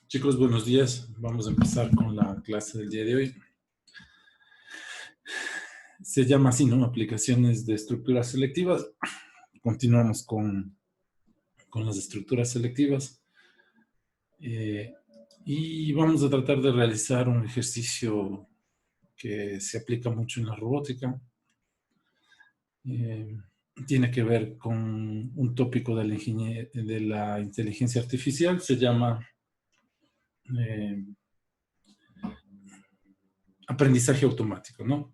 Chicos, buenos días. Vamos a empezar con la clase del día de hoy. Se llama así, ¿no? Aplicaciones de estructuras selectivas. Continuamos con las estructuras selectivas. Y vamos a tratar de realizar un ejercicio que se aplica mucho en la robótica. Tiene que ver con un tópico de la inteligencia artificial. Se llama aprendizaje automático, ¿no?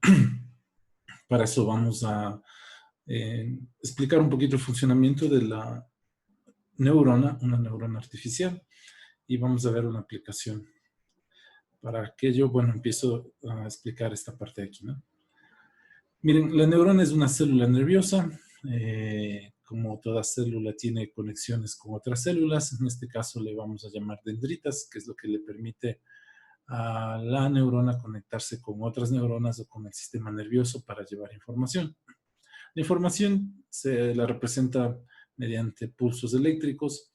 Para eso vamos a explicar un poquito el funcionamiento de la neurona, una neurona artificial, y vamos a ver una aplicación. Para aquello, bueno, empiezo a explicar esta parte de aquí, ¿no? Miren, la neurona es una célula nerviosa. Como toda célula tiene conexiones con otras células. En este caso le vamos a llamar dendritas, que es lo que le permite a la neurona conectarse con otras neuronas o con el sistema nervioso para llevar información. La información se la representa mediante pulsos eléctricos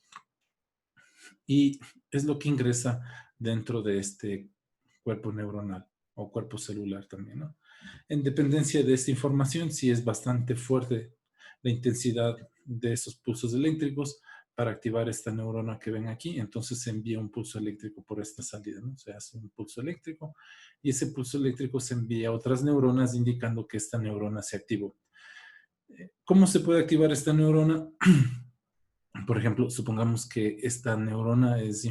y es lo que ingresa dentro de este cuerpo neuronal o cuerpo celular también, ¿no? En dependencia de esta información, si es bastante fuerte la intensidad de esos pulsos eléctricos para activar esta neurona que ven aquí, entonces se envía un pulso eléctrico por esta salida, ¿no? Se hace un pulso eléctrico y ese pulso eléctrico se envía a otras neuronas indicando que esta neurona se activó. ¿Cómo se puede activar esta neurona? Por ejemplo, supongamos que esta neurona es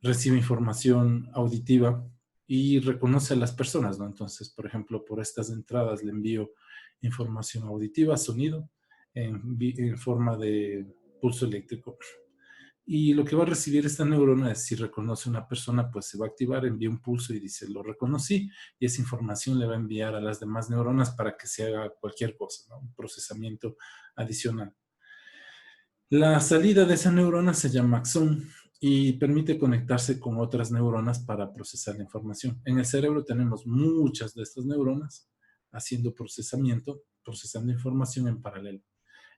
recibe información auditiva y reconoce a las personas, ¿no? Entonces, por ejemplo, por estas entradas le envío información auditiva, sonido, en forma de pulso eléctrico. Y lo que va a recibir esta neurona es, si reconoce a una persona, pues se va a activar, envía un pulso y dice, lo reconocí, y esa información le va a enviar a las demás neuronas para que se haga cualquier cosa, ¿no? Un procesamiento adicional. La salida de esa neurona se llama axón y permite conectarse con otras neuronas para procesar la información. En el cerebro tenemos muchas de estas neuronas haciendo procesando información en paralelo.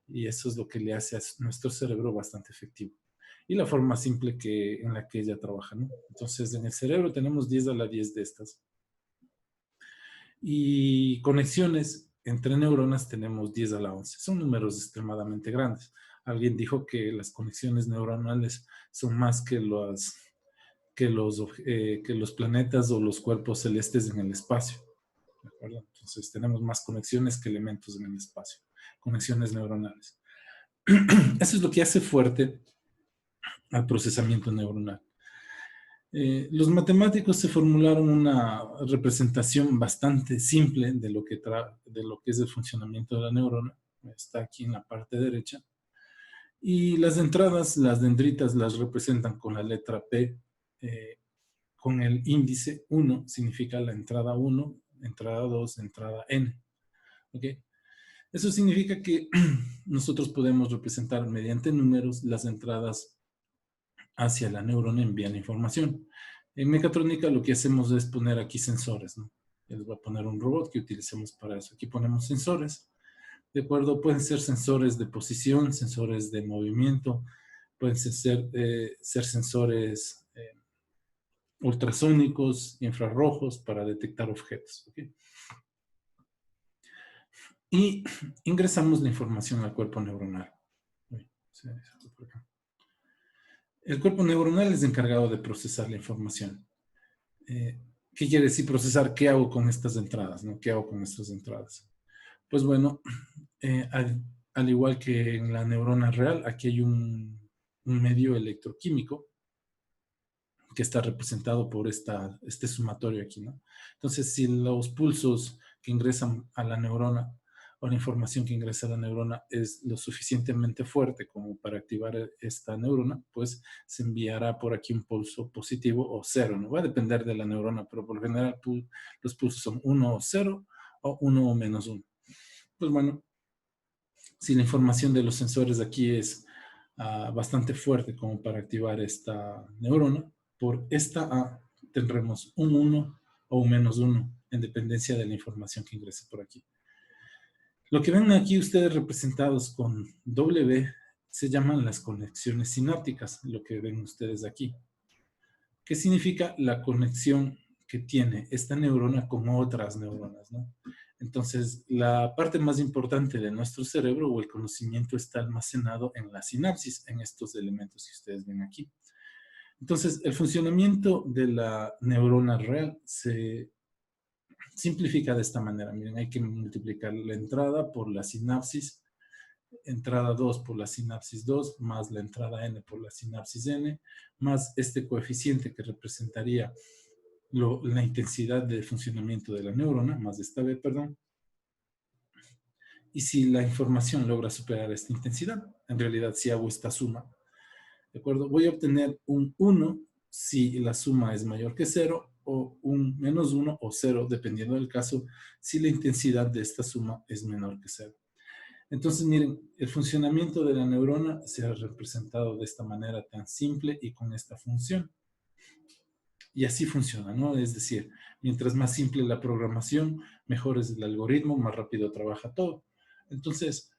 Y eso es lo que le hace a nuestro cerebro bastante efectivo. Y la forma simple en la que ella trabaja, ¿no? Entonces, en el cerebro tenemos 10 a la 10 de estas. Y conexiones entre neuronas tenemos 10 a la 11. Son números extremadamente grandes. Alguien dijo que las conexiones neuronales son más que los planetas o los cuerpos celestes en el espacio. ¿De acuerdo? Entonces tenemos más conexiones que elementos en el espacio. Conexiones neuronales. Eso es lo que hace fuerte al procesamiento neuronal. Los matemáticos se formularon una representación bastante simple de lo que es el funcionamiento de la neurona. Está aquí en la parte derecha. Y las entradas, las dendritas, las representan con la letra P, con el índice 1, significa la entrada 1, entrada 2, entrada N. ¿Ok? Eso significa que nosotros podemos representar mediante números las entradas hacia la neurona envían información. En mecatrónica lo que hacemos es poner aquí sensores, ¿no? Les voy a poner un robot que utilicemos para eso. Aquí ponemos sensores, ¿de acuerdo? Pueden ser sensores de posición, sensores de movimiento, pueden ser sensores ultrasónicos, infrarrojos para detectar objetos, ¿ok? Y ingresamos la información al cuerpo neuronal. El cuerpo neuronal es encargado de procesar la información. ¿Qué quiere decir procesar? ¿Qué hago con estas entradas? ¿No? ¿Qué hago con estas entradas? Pues bueno, al igual que en la neurona real, aquí hay un medio electroquímico que está representado por este sumatorio aquí, ¿no? Entonces, si los pulsos que ingresan a la neurona o la información que ingresa a la neurona es lo suficientemente fuerte como para activar esta neurona, pues se enviará por aquí un pulso positivo o cero, ¿no? Va a depender de la neurona, pero por lo general los pulsos son 1 o 0 o 1 o menos 1. Pues bueno, si la información de los sensores aquí es bastante fuerte como para activar esta neurona, por esta A tendremos un 1 o un menos 1 en dependencia de la información que ingrese por aquí. Lo que ven aquí ustedes representados con W se llaman las conexiones sinápticas, lo que ven ustedes aquí. ¿Qué significa la conexión que tiene esta neurona con otras neuronas, ¿no? Entonces, la parte más importante de nuestro cerebro o el conocimiento está almacenado en la sinapsis, en estos elementos que ustedes ven aquí. Entonces, el funcionamiento de la neurona real se simplifica de esta manera. Miren, hay que multiplicar la entrada por la sinapsis, entrada 2 por la sinapsis 2, más la entrada n por la sinapsis n, más este coeficiente que representaría la intensidad de funcionamiento de la neurona, más esta b, perdón. Y si la información logra superar esta intensidad, en realidad si hago esta suma, ¿de acuerdo? Voy a obtener un 1 si la suma es mayor que 0, o un menos 1 o 0, dependiendo del caso, si la intensidad de esta suma es menor que 0. Entonces, miren, el funcionamiento de la neurona se ha representado de esta manera tan simple y con esta función. Y así funciona, ¿no? Es decir, mientras más simple la programación, mejor es el algoritmo, más rápido trabaja todo. Entonces,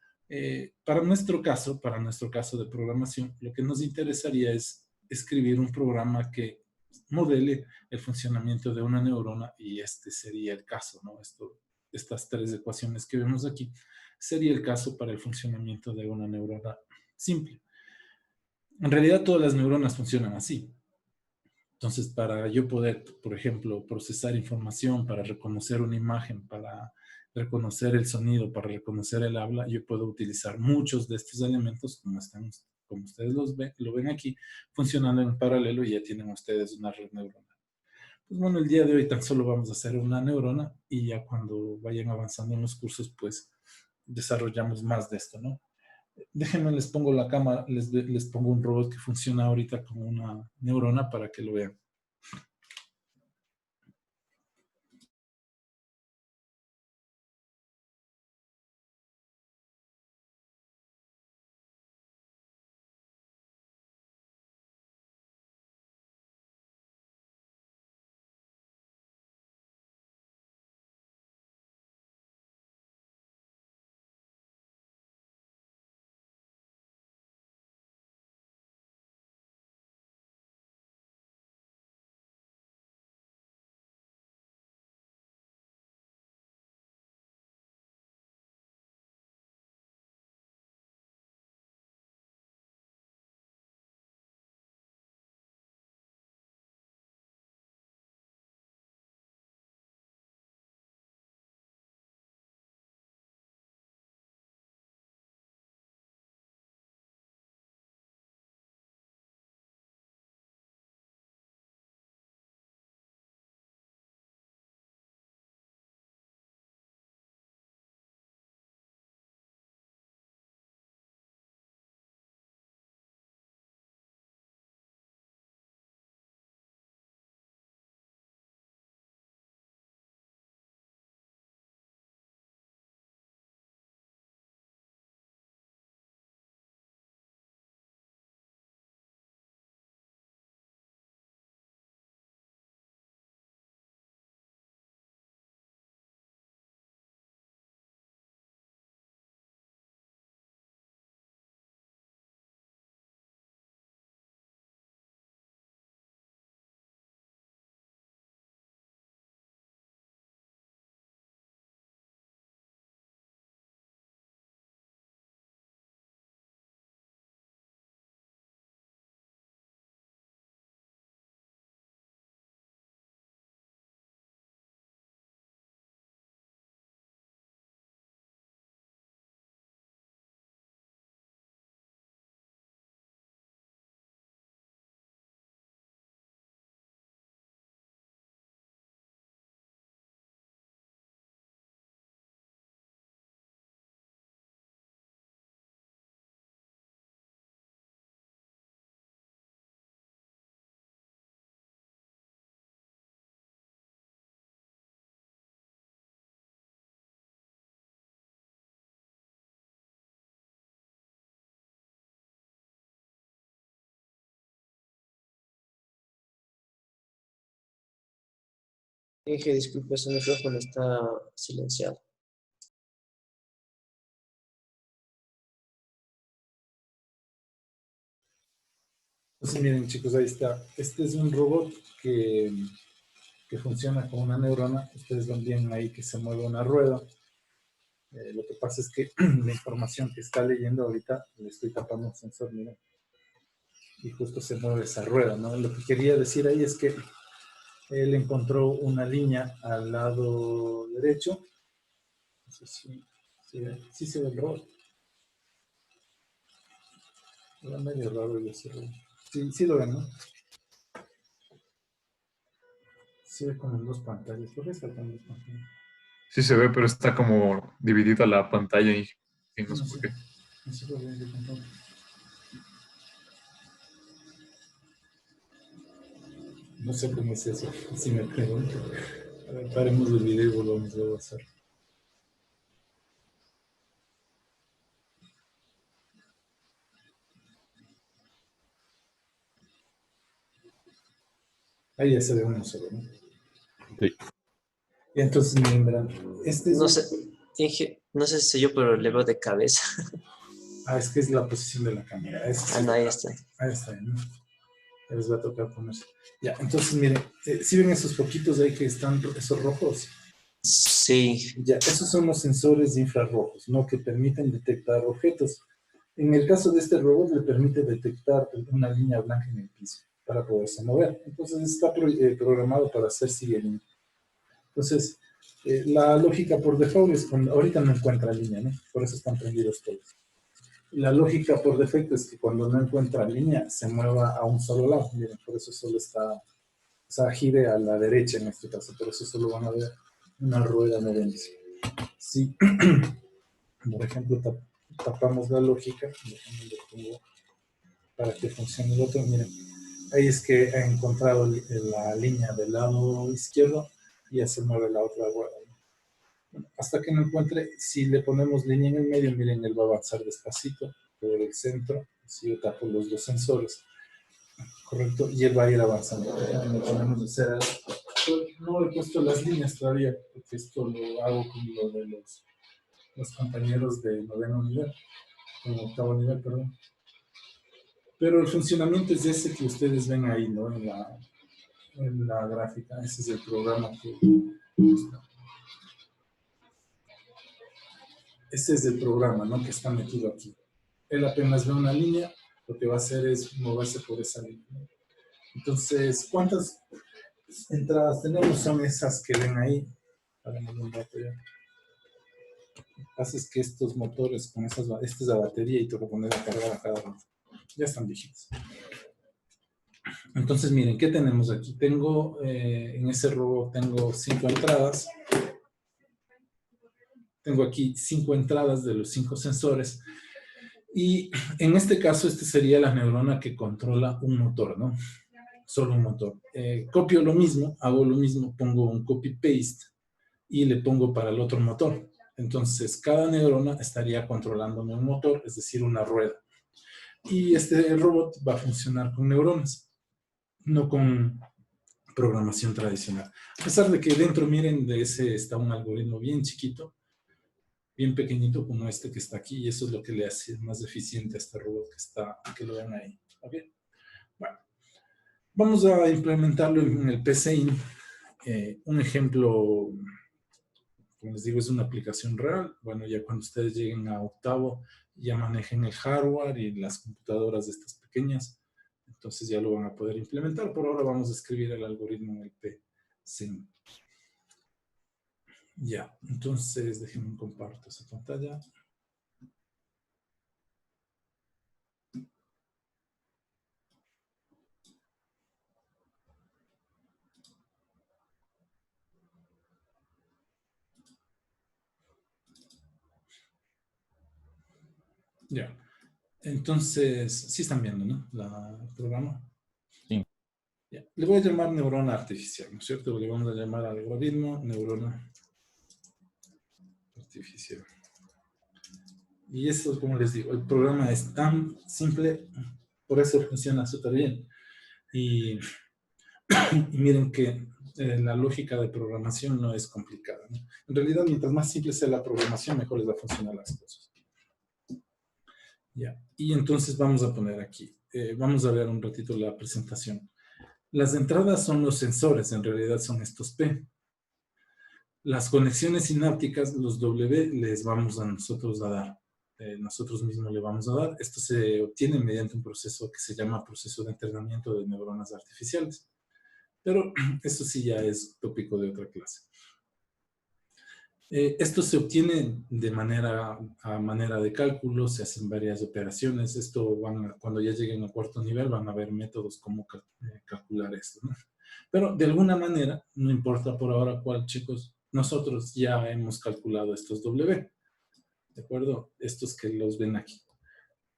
para nuestro caso de programación, lo que nos interesaría es escribir un programa que modele el funcionamiento de una neurona, y este sería el caso, ¿no? Estas tres ecuaciones que vemos aquí sería el caso para el funcionamiento de una neurona simple. En realidad todas las neuronas funcionan así. Entonces, para yo poder, por ejemplo, procesar información, para reconocer una imagen, para reconocer el sonido, para reconocer el habla, yo puedo utilizar muchos de estos elementos, como ustedes lo ven aquí, funcionando en paralelo, y ya tienen ustedes una red neuronal. Pues bueno, el día de hoy tan solo vamos a hacer una neurona, y ya cuando vayan avanzando en los cursos, pues desarrollamos más de esto, ¿no? Déjenme, les pongo la cámara, les pongo un robot que funciona ahorita como una neurona para que lo vean. Dije, disculpe, su micrófono está silenciado. Entonces, miren, chicos, ahí está. Este es un robot que funciona con una neurona. Ustedes ven bien ahí que se mueve una rueda. Lo que pasa es que la información que está leyendo ahorita, le estoy tapando el sensor, miren. Y justo se mueve esa rueda, ¿no? Lo que quería decir ahí es que él encontró una línea al lado derecho. No sé si sí se ve el robot. Era medio raro yo ese robot. Sí, sí lo ven, ¿no? Se ve como en dos pantallas. ¿Por qué está con dos pantallas? Sí se ve, pero está como dividida la pantalla y no sé No por sé. qué. No sé por qué yo tampoco. No sé cómo es eso, si me pregunto. A ver, paremos el video y volvamos a hacer. Ahí ya se ve uno solo, ¿no? Sí. Y entonces, miren, verán, este es No sé, no sé si soy yo, pero le veo de cabeza. es que es la posición de la cámara. Ese Ah, sí, no, ahí está. ahí está, ¿no? Ya les va a tocar ponerse. Ya, entonces, miren, ¿sí ven esos poquitos ahí que están, esos rojos? Sí. Ya, esos son los sensores infrarrojos, ¿no? Que permiten detectar objetos. En el caso de este robot, le permite detectar una línea blanca en el piso para poderse mover. Entonces, está programado para hacer siguiente. Entonces, la lógica por default es cuando ahorita no encuentra línea, ¿no? Por eso están prendidos todos. La lógica por defecto es que cuando no encuentra línea, se mueva a un solo lado. Miren, por eso solo está, o sea, gire a la derecha en este caso, por eso solo van a ver una rueda moviéndose. Si, por ejemplo, tapamos la lógica, déjenme lo pongo para que funcione el otro, miren, ahí es que ha encontrado la línea del lado izquierdo y ya se mueve la otra rueda. Hasta que no encuentre, si le ponemos línea en el medio, miren, él va a avanzar despacito por el centro, si yo tapo los dos sensores, correcto, y él va a ir avanzando. No podemos hacer algo. No he puesto las líneas todavía, porque esto lo hago con lo de los compañeros de noveno nivel, con octavo nivel, perdón. Pero el funcionamiento es ese que ustedes ven ahí, ¿no? En la gráfica, ese es el programa que está. Ese es el programa, ¿no? Que está metido aquí. Él apenas ve una línea, lo que va a hacer es moverse por esa línea. Entonces, ¿cuántas entradas tenemos? Son esas que ven ahí. Haremos un rato ya. Lo que pasa es que estos motores con esta es la batería y tengo que poner a cargar a cada rato. Ya están viejitos. Entonces, miren, ¿qué tenemos aquí? Tengo, en ese robot tengo 5 entradas. Tengo aquí 5 entradas de los 5 sensores. Y en este caso, este sería la neurona que controla un motor, ¿no? Solo un motor. Copio lo mismo, hago lo mismo, pongo un copy-paste y le pongo para el otro motor. Entonces, cada neurona estaría controlándome un motor, es decir, una rueda. Y este robot va a funcionar con neuronas, no con programación tradicional. A pesar de que dentro, miren, de ese está un algoritmo bien chiquito, bien pequeñito como este que está aquí, y eso es lo que le hace más eficiente a este robot que lo ven ahí. ¿Ok? Bueno, vamos a implementarlo en el PCIN. Un ejemplo, como les digo, es una aplicación real. Bueno, ya cuando ustedes lleguen a octavo, ya manejen el hardware y las computadoras de estas pequeñas, entonces ya lo van a poder implementar. Por ahora vamos a escribir el algoritmo en el PCIN. Ya, entonces déjenme comparto esa pantalla. Ya, entonces, sí están viendo, ¿no? El programa. Sí. Ya. Le voy a llamar neurona artificial, ¿no es cierto? Le vamos a llamar al algoritmo neurona artificial. Y eso, como les digo, el programa es tan simple, por eso funciona súper bien. Y miren que la lógica de programación no es complicada, ¿no? En realidad, mientras más simple sea la programación, mejor les va a funcionar las cosas. Ya. Y entonces vamos a poner aquí, vamos a ver un ratito la presentación. Las entradas son los sensores, en realidad son estos P. Las conexiones sinápticas, los W, les vamos a nosotros a dar. Nosotros mismos le vamos a dar. Esto se obtiene mediante un proceso que se llama proceso de entrenamiento de neuronas artificiales. Pero esto sí ya es tópico de otra clase. Esto se obtiene de a manera de cálculo, se hacen varias operaciones. Esto cuando ya lleguen a cuarto nivel van a ver métodos cómo calcular esto, ¿no? Pero de alguna manera, no importa por ahora cuál, chicos, nosotros ya hemos calculado estos W, ¿de acuerdo? Estos que los ven aquí.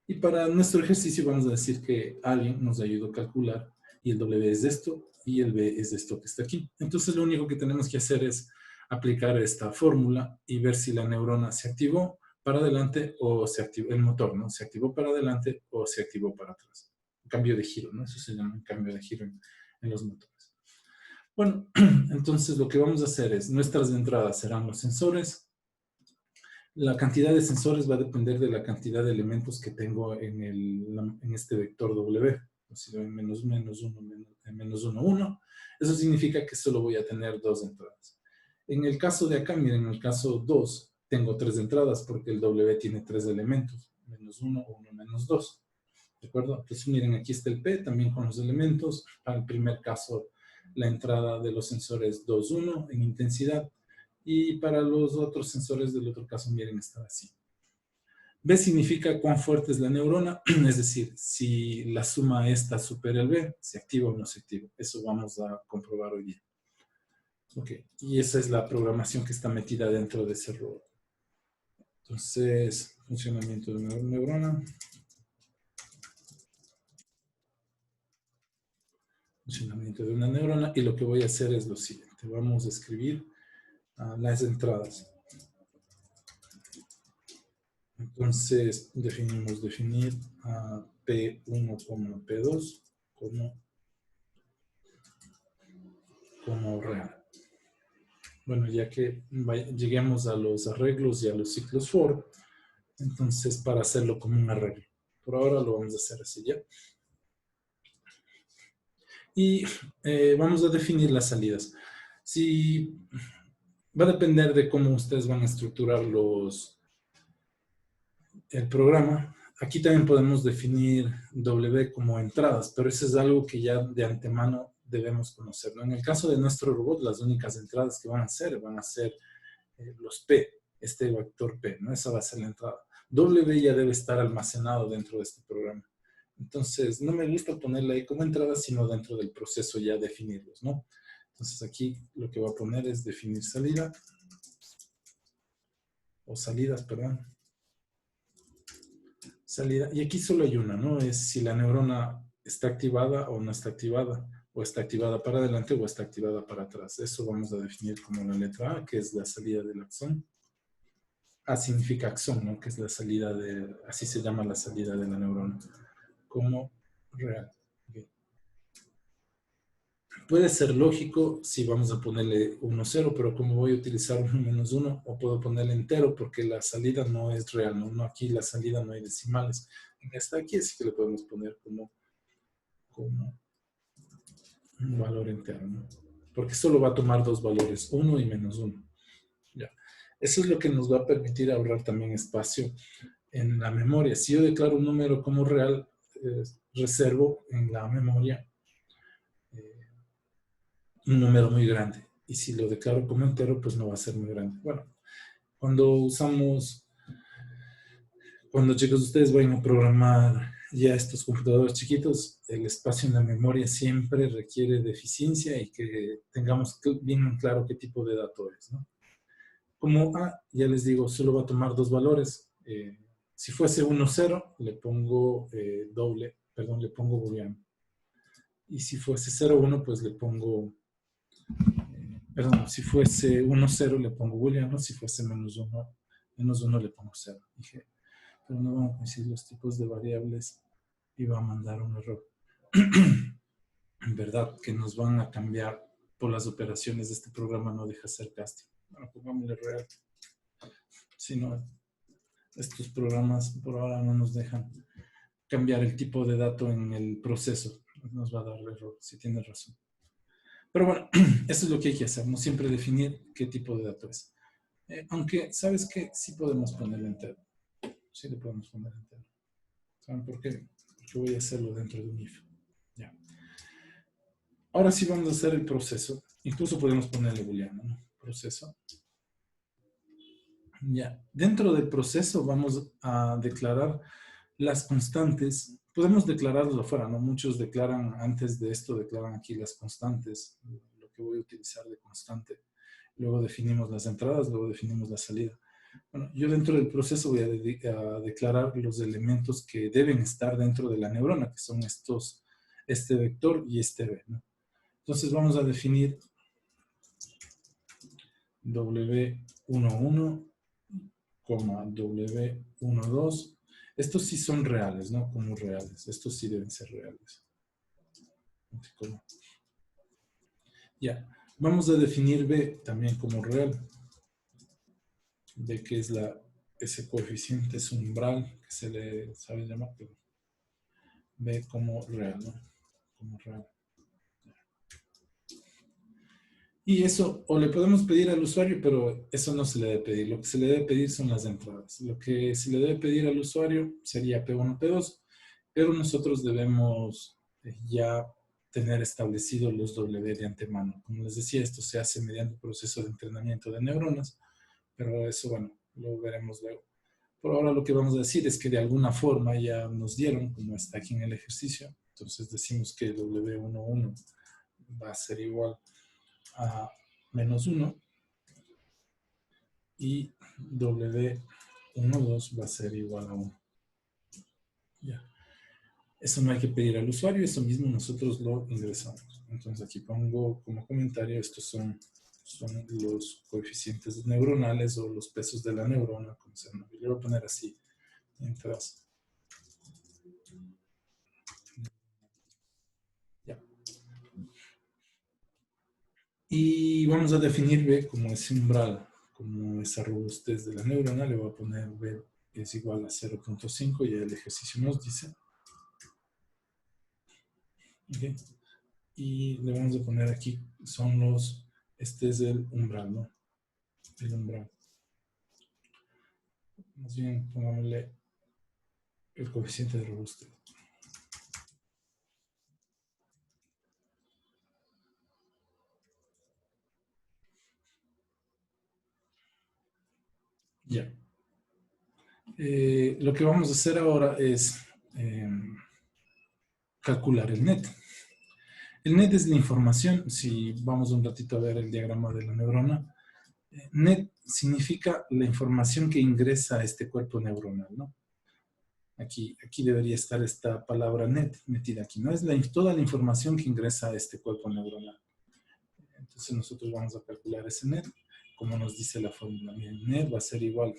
Y para nuestro ejercicio vamos a decir que alguien nos ayudó a calcular y el W es esto y el B es esto que está aquí. Entonces lo único que tenemos que hacer es aplicar esta fórmula y ver si la neurona se activó para adelante o se activó, el motor, ¿no? Se activó para adelante o se activó para atrás. Un cambio de giro, ¿no? Eso se llama un cambio de giro en los motores. Bueno, entonces lo que vamos a hacer es, nuestras entradas serán los sensores. La cantidad de sensores va a depender de la cantidad de elementos que tengo en este vector W. Si lo ven menos 1, menos 1, 1. Eso significa que solo voy a tener 2 entradas. En el caso de acá, miren, en el caso 2, tengo 3 entradas porque el W tiene 3 elementos. Menos 1, 1, menos 2. ¿De acuerdo? Entonces miren, aquí está el P también con los elementos. Para el primer caso, la entrada de los sensores 2, 1 en intensidad. Y para los otros sensores del otro caso, miren, está así. B significa cuán fuerte es la neurona, es decir, si la suma esta supera el B, ¿se activa o no se activa? Eso vamos a comprobar hoy día. Ok, y esa es la programación que está metida dentro de ese robot. Entonces, funcionamiento de una neurona. Funcionamiento de una neurona. Y lo que voy a hacer es lo siguiente. Vamos a escribir las entradas. Entonces, definir a P1, P2 como real. Bueno, ya que lleguemos a los arreglos y a los ciclos for, entonces para hacerlo como un arreglo. Por ahora lo vamos a hacer así ya. Y vamos a definir las salidas. Va a depender de cómo ustedes van a estructurar el programa. Aquí también podemos definir W como entradas, pero eso es algo que ya de antemano debemos conocer, ¿no? En el caso de nuestro robot, las únicas entradas que van a ser los P, este vector P, ¿no? Esa va a ser la entrada. W ya debe estar almacenado dentro de este programa. Entonces, no me gusta ponerla ahí como entrada, sino dentro del proceso ya definirlos, ¿no? Entonces aquí lo que voy a poner es definir salida, o salidas, perdón. Salida, y aquí solo hay una, ¿no? Es si la neurona está activada o no está activada, o está activada para adelante o está activada para atrás. Eso vamos a definir como la letra A, que es la salida del axón. A significa axón, ¿no? Que es la salida así se llama la salida de la neurona, como real. Okay. Puede ser lógico si vamos a ponerle 1, 0, pero como voy a utilizar 1 menos 1, o puedo ponerle entero porque la salida no es real, ¿no? Aquí la salida no hay decimales. En esta aquí sí que le podemos poner como un valor entero, ¿no? Porque solo va a tomar 2 valores, 1 y menos 1. Ya. Eso es lo que nos va a permitir ahorrar también espacio en la memoria. Si yo declaro un número como real, reservo en la memoria un número muy grande. Y si lo declaro como entero, pues no va a ser muy grande. Bueno, cuando chicos ustedes vayan a programar ya estos computadores chiquitos, el espacio en la memoria siempre requiere de eficiencia y que tengamos bien claro qué tipo de dato es, ¿no? Como A, ya les digo, solo va a tomar 2 valores. Si fuese 1, 0, le pongo le pongo booleano. Y si fuese 0, 1, pues le pongo, si fuese 1, 0, le pongo booleano. Si fuese menos 1 le pongo 0. Dije, pero no vamos a decir los tipos de variables y va a mandar un error. En verdad, que nos van a cambiar por las operaciones de este programa, no deja ser casting. Bueno, pongámosle real. Si no, estos programas por ahora no nos dejan cambiar el tipo de dato en el proceso. Nos va a dar error, si tienes razón. Pero bueno, eso es lo que hay que hacer, no siempre definir qué tipo de dato es. Aunque, ¿sabes qué? Sí podemos ponerlo entero. Sí le podemos poner entero. ¿Saben por qué? Porque voy a hacerlo dentro de un if. Ya. Ahora sí vamos a hacer el proceso. Incluso podemos ponerle booleano, ¿no? Proceso. Ya. Dentro del proceso vamos a declarar las constantes. Podemos declararlo afuera, ¿no? Muchos declaran, antes de esto, declaran aquí las constantes. Lo que voy a utilizar de constante. Luego definimos las entradas, luego definimos la salida. Bueno, yo dentro del proceso voy a declarar los elementos que deben estar dentro de la neurona, que son estos, este vector y este b, ¿no? Entonces vamos a definir W11, W12. Estos sí son reales, ¿no? Como reales. Estos sí deben ser reales. Ya. Vamos a definir B también como real. B que es ese coeficiente, es umbral, que se le sabe llamar, pero B como real, ¿no? Como real. Y eso, o le podemos pedir al usuario, pero eso no se le debe pedir. Lo que se le debe pedir son las entradas. Lo que se le debe pedir al usuario sería P1, P2, pero nosotros debemos ya tener establecidos los W de antemano. Como les decía, esto se hace mediante el proceso de entrenamiento de neuronas, pero eso, bueno, lo veremos luego. Por ahora lo que vamos a decir es que de alguna forma ya nos dieron, como está aquí en el ejercicio, entonces decimos que W11 va a ser igual a -1 y W12 va a ser igual a 1. Ya. Eso no hay que pedir al usuario, eso mismo nosotros lo ingresamos. Entonces aquí pongo como comentario, estos son los coeficientes neuronales o los pesos de la neurona, como se llama. Yo voy a poner así, mientras. Ya. Y vamos a definir B como ese umbral, como esa robustez de la neurona. Le voy a poner B que es igual a 0.5, y el ejercicio nos dice. Okay. Y le vamos a poner aquí, este es el umbral, ¿no? El umbral. Más bien, pongámosle el coeficiente de robustez. Ya. Lo que vamos a hacer ahora es calcular el net. El net es la información. Si vamos un ratito a ver el diagrama de la neurona, net significa la información que ingresa a este cuerpo neuronal, ¿no? Aquí debería estar esta palabra net metida aquí, ¿no? Es toda la información que ingresa a este cuerpo neuronal. Entonces nosotros vamos a calcular ese net, como nos dice la fórmula. Miren, net va a ser igual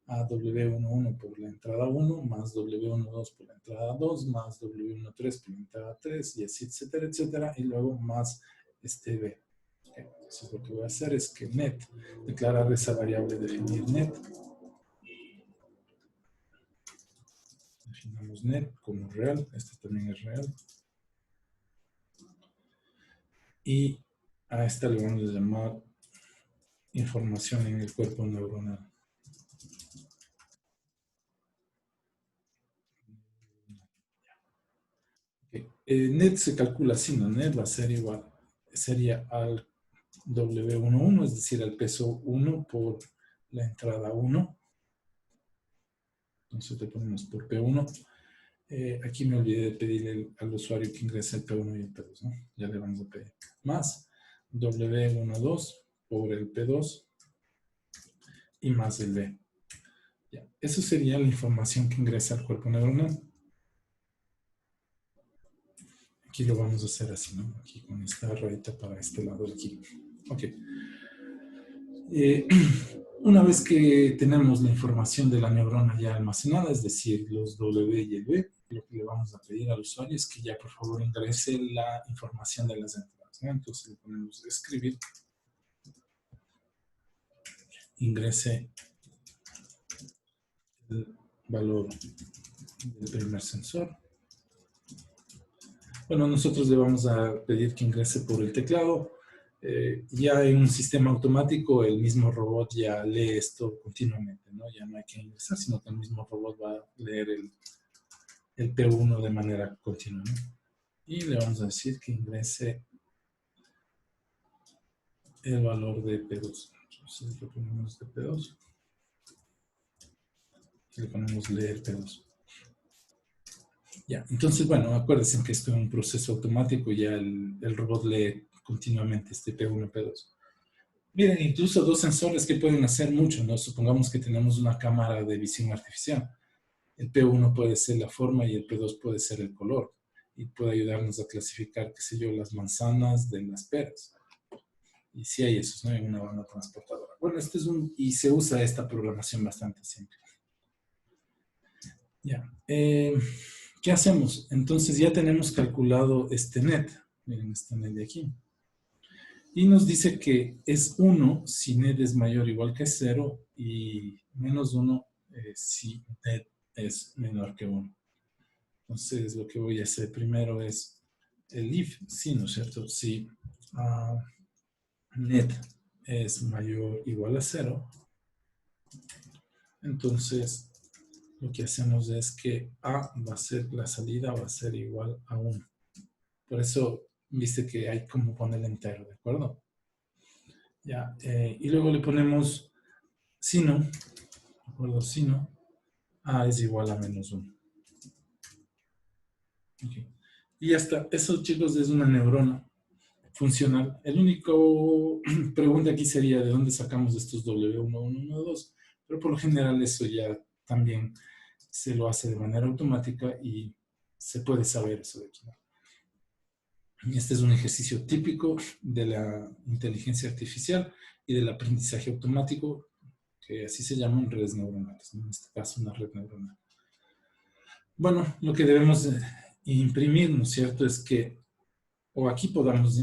a W11 por la entrada 1, más W12 por la entrada 2, más W13 por la entrada 3, y así, etcétera, etcétera, y luego más este B. Entonces lo que voy a hacer es que net, declarar esa variable, definir net. Definamos net como real, este también es real. Y a esta le vamos a llamar información en el cuerpo neuronal. Okay. Net se calcula así, ¿no? Net va a ser igual, sería al W11, es decir, al peso 1 por la entrada 1. Entonces le ponemos por P1. Aquí me olvidé de pedirle al usuario que ingrese el P1 y el P2, ¿no? Ya le vamos a pedir. Más W12 por el P2 y más el B. Ya. Eso sería la información que ingresa al cuerpo neuronal. Aquí lo vamos a hacer así, ¿no? Aquí con esta rayita para este lado de aquí. Ok. Una vez que tenemos la información de la neurona ya almacenada, es decir, los W y el B, lo que le vamos a pedir al usuario es que ya por favor ingrese la información de las entradas, ¿no? Entonces le ponemos escribir, ingrese el valor del primer sensor. Bueno, nosotros le vamos a pedir que ingrese por el teclado. Ya en un sistema automático, el mismo robot ya lee esto continuamente, ¿no? Ya no hay que ingresar, sino que el mismo robot va a leer el P1 de manera continua, ¿no? Y le vamos a decir que ingrese el valor de P2. Entonces le ponemos de P2 y le ponemos leer P2. Ya, entonces, bueno, acuérdense que esto es un proceso automático, ya el robot lee continuamente este P1 y P2. Miren, incluso dos sensores que pueden hacer mucho, ¿no? Supongamos que tenemos una cámara de visión artificial. El P1 puede ser la forma y el P2 puede ser el color. Y puede ayudarnos a clasificar, qué sé yo, las manzanas de las peras. Y sí hay esos, ¿no? En una banda transportadora. Bueno, y se usa esta programación bastante simple. Ya. ¿Qué hacemos? Entonces ya tenemos calculado este net. Miren, este net de aquí. Y nos dice que es 1 si net es mayor o igual que 0 y menos 1 si net es menor que 1. Entonces lo que voy a hacer primero es el if, sí, ¿no es cierto? Si net es mayor o igual a 0, entonces lo que hacemos es que A va a ser, la salida va a ser igual a 1. Por eso, viste que hay como poner entero, ¿de acuerdo? Ya, y luego le ponemos si no, ¿de acuerdo? Si no, A es igual a menos 1. Okay. Y ya está. Eso, chicos, es una neurona funcional. El único pregunta aquí sería de dónde sacamos estos W1, 1, 1, 2. Pero por lo general eso ya también se lo hace de manera automática y se puede saber eso de aquí, ¿no? Este es un ejercicio típico de la inteligencia artificial y del aprendizaje automático, que así se llaman redes neuronales, ¿no? En este caso una red neuronal. Bueno, lo que debemos imprimir, ¿no es cierto? Es que, o aquí podemos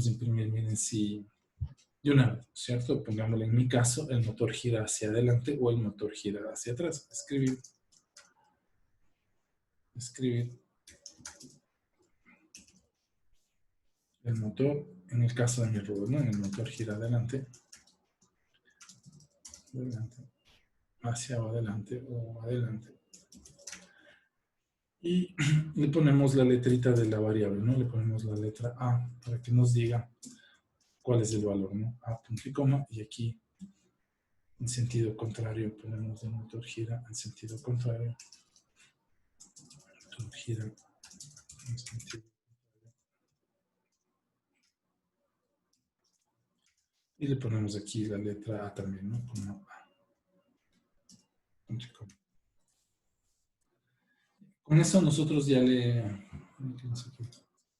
imprimir, miren, si de una vez, ¿cierto? Pongámosle en mi caso, el motor gira hacia adelante o el motor gira hacia atrás. Escribir. El motor, en el caso de mi robot, ¿no? El motor gira adelante, hacia adelante o adelante. Y le ponemos la letrita de la variable, ¿no? Le ponemos la letra A para que nos diga cuál es el valor, ¿no? A punto y coma, y aquí en sentido contrario ponemos el motor gira en sentido contrario. Motor gira en sentido contrario. Y le ponemos aquí la letra A también, ¿no? Como A. Punto y coma. Con eso nosotros ya le...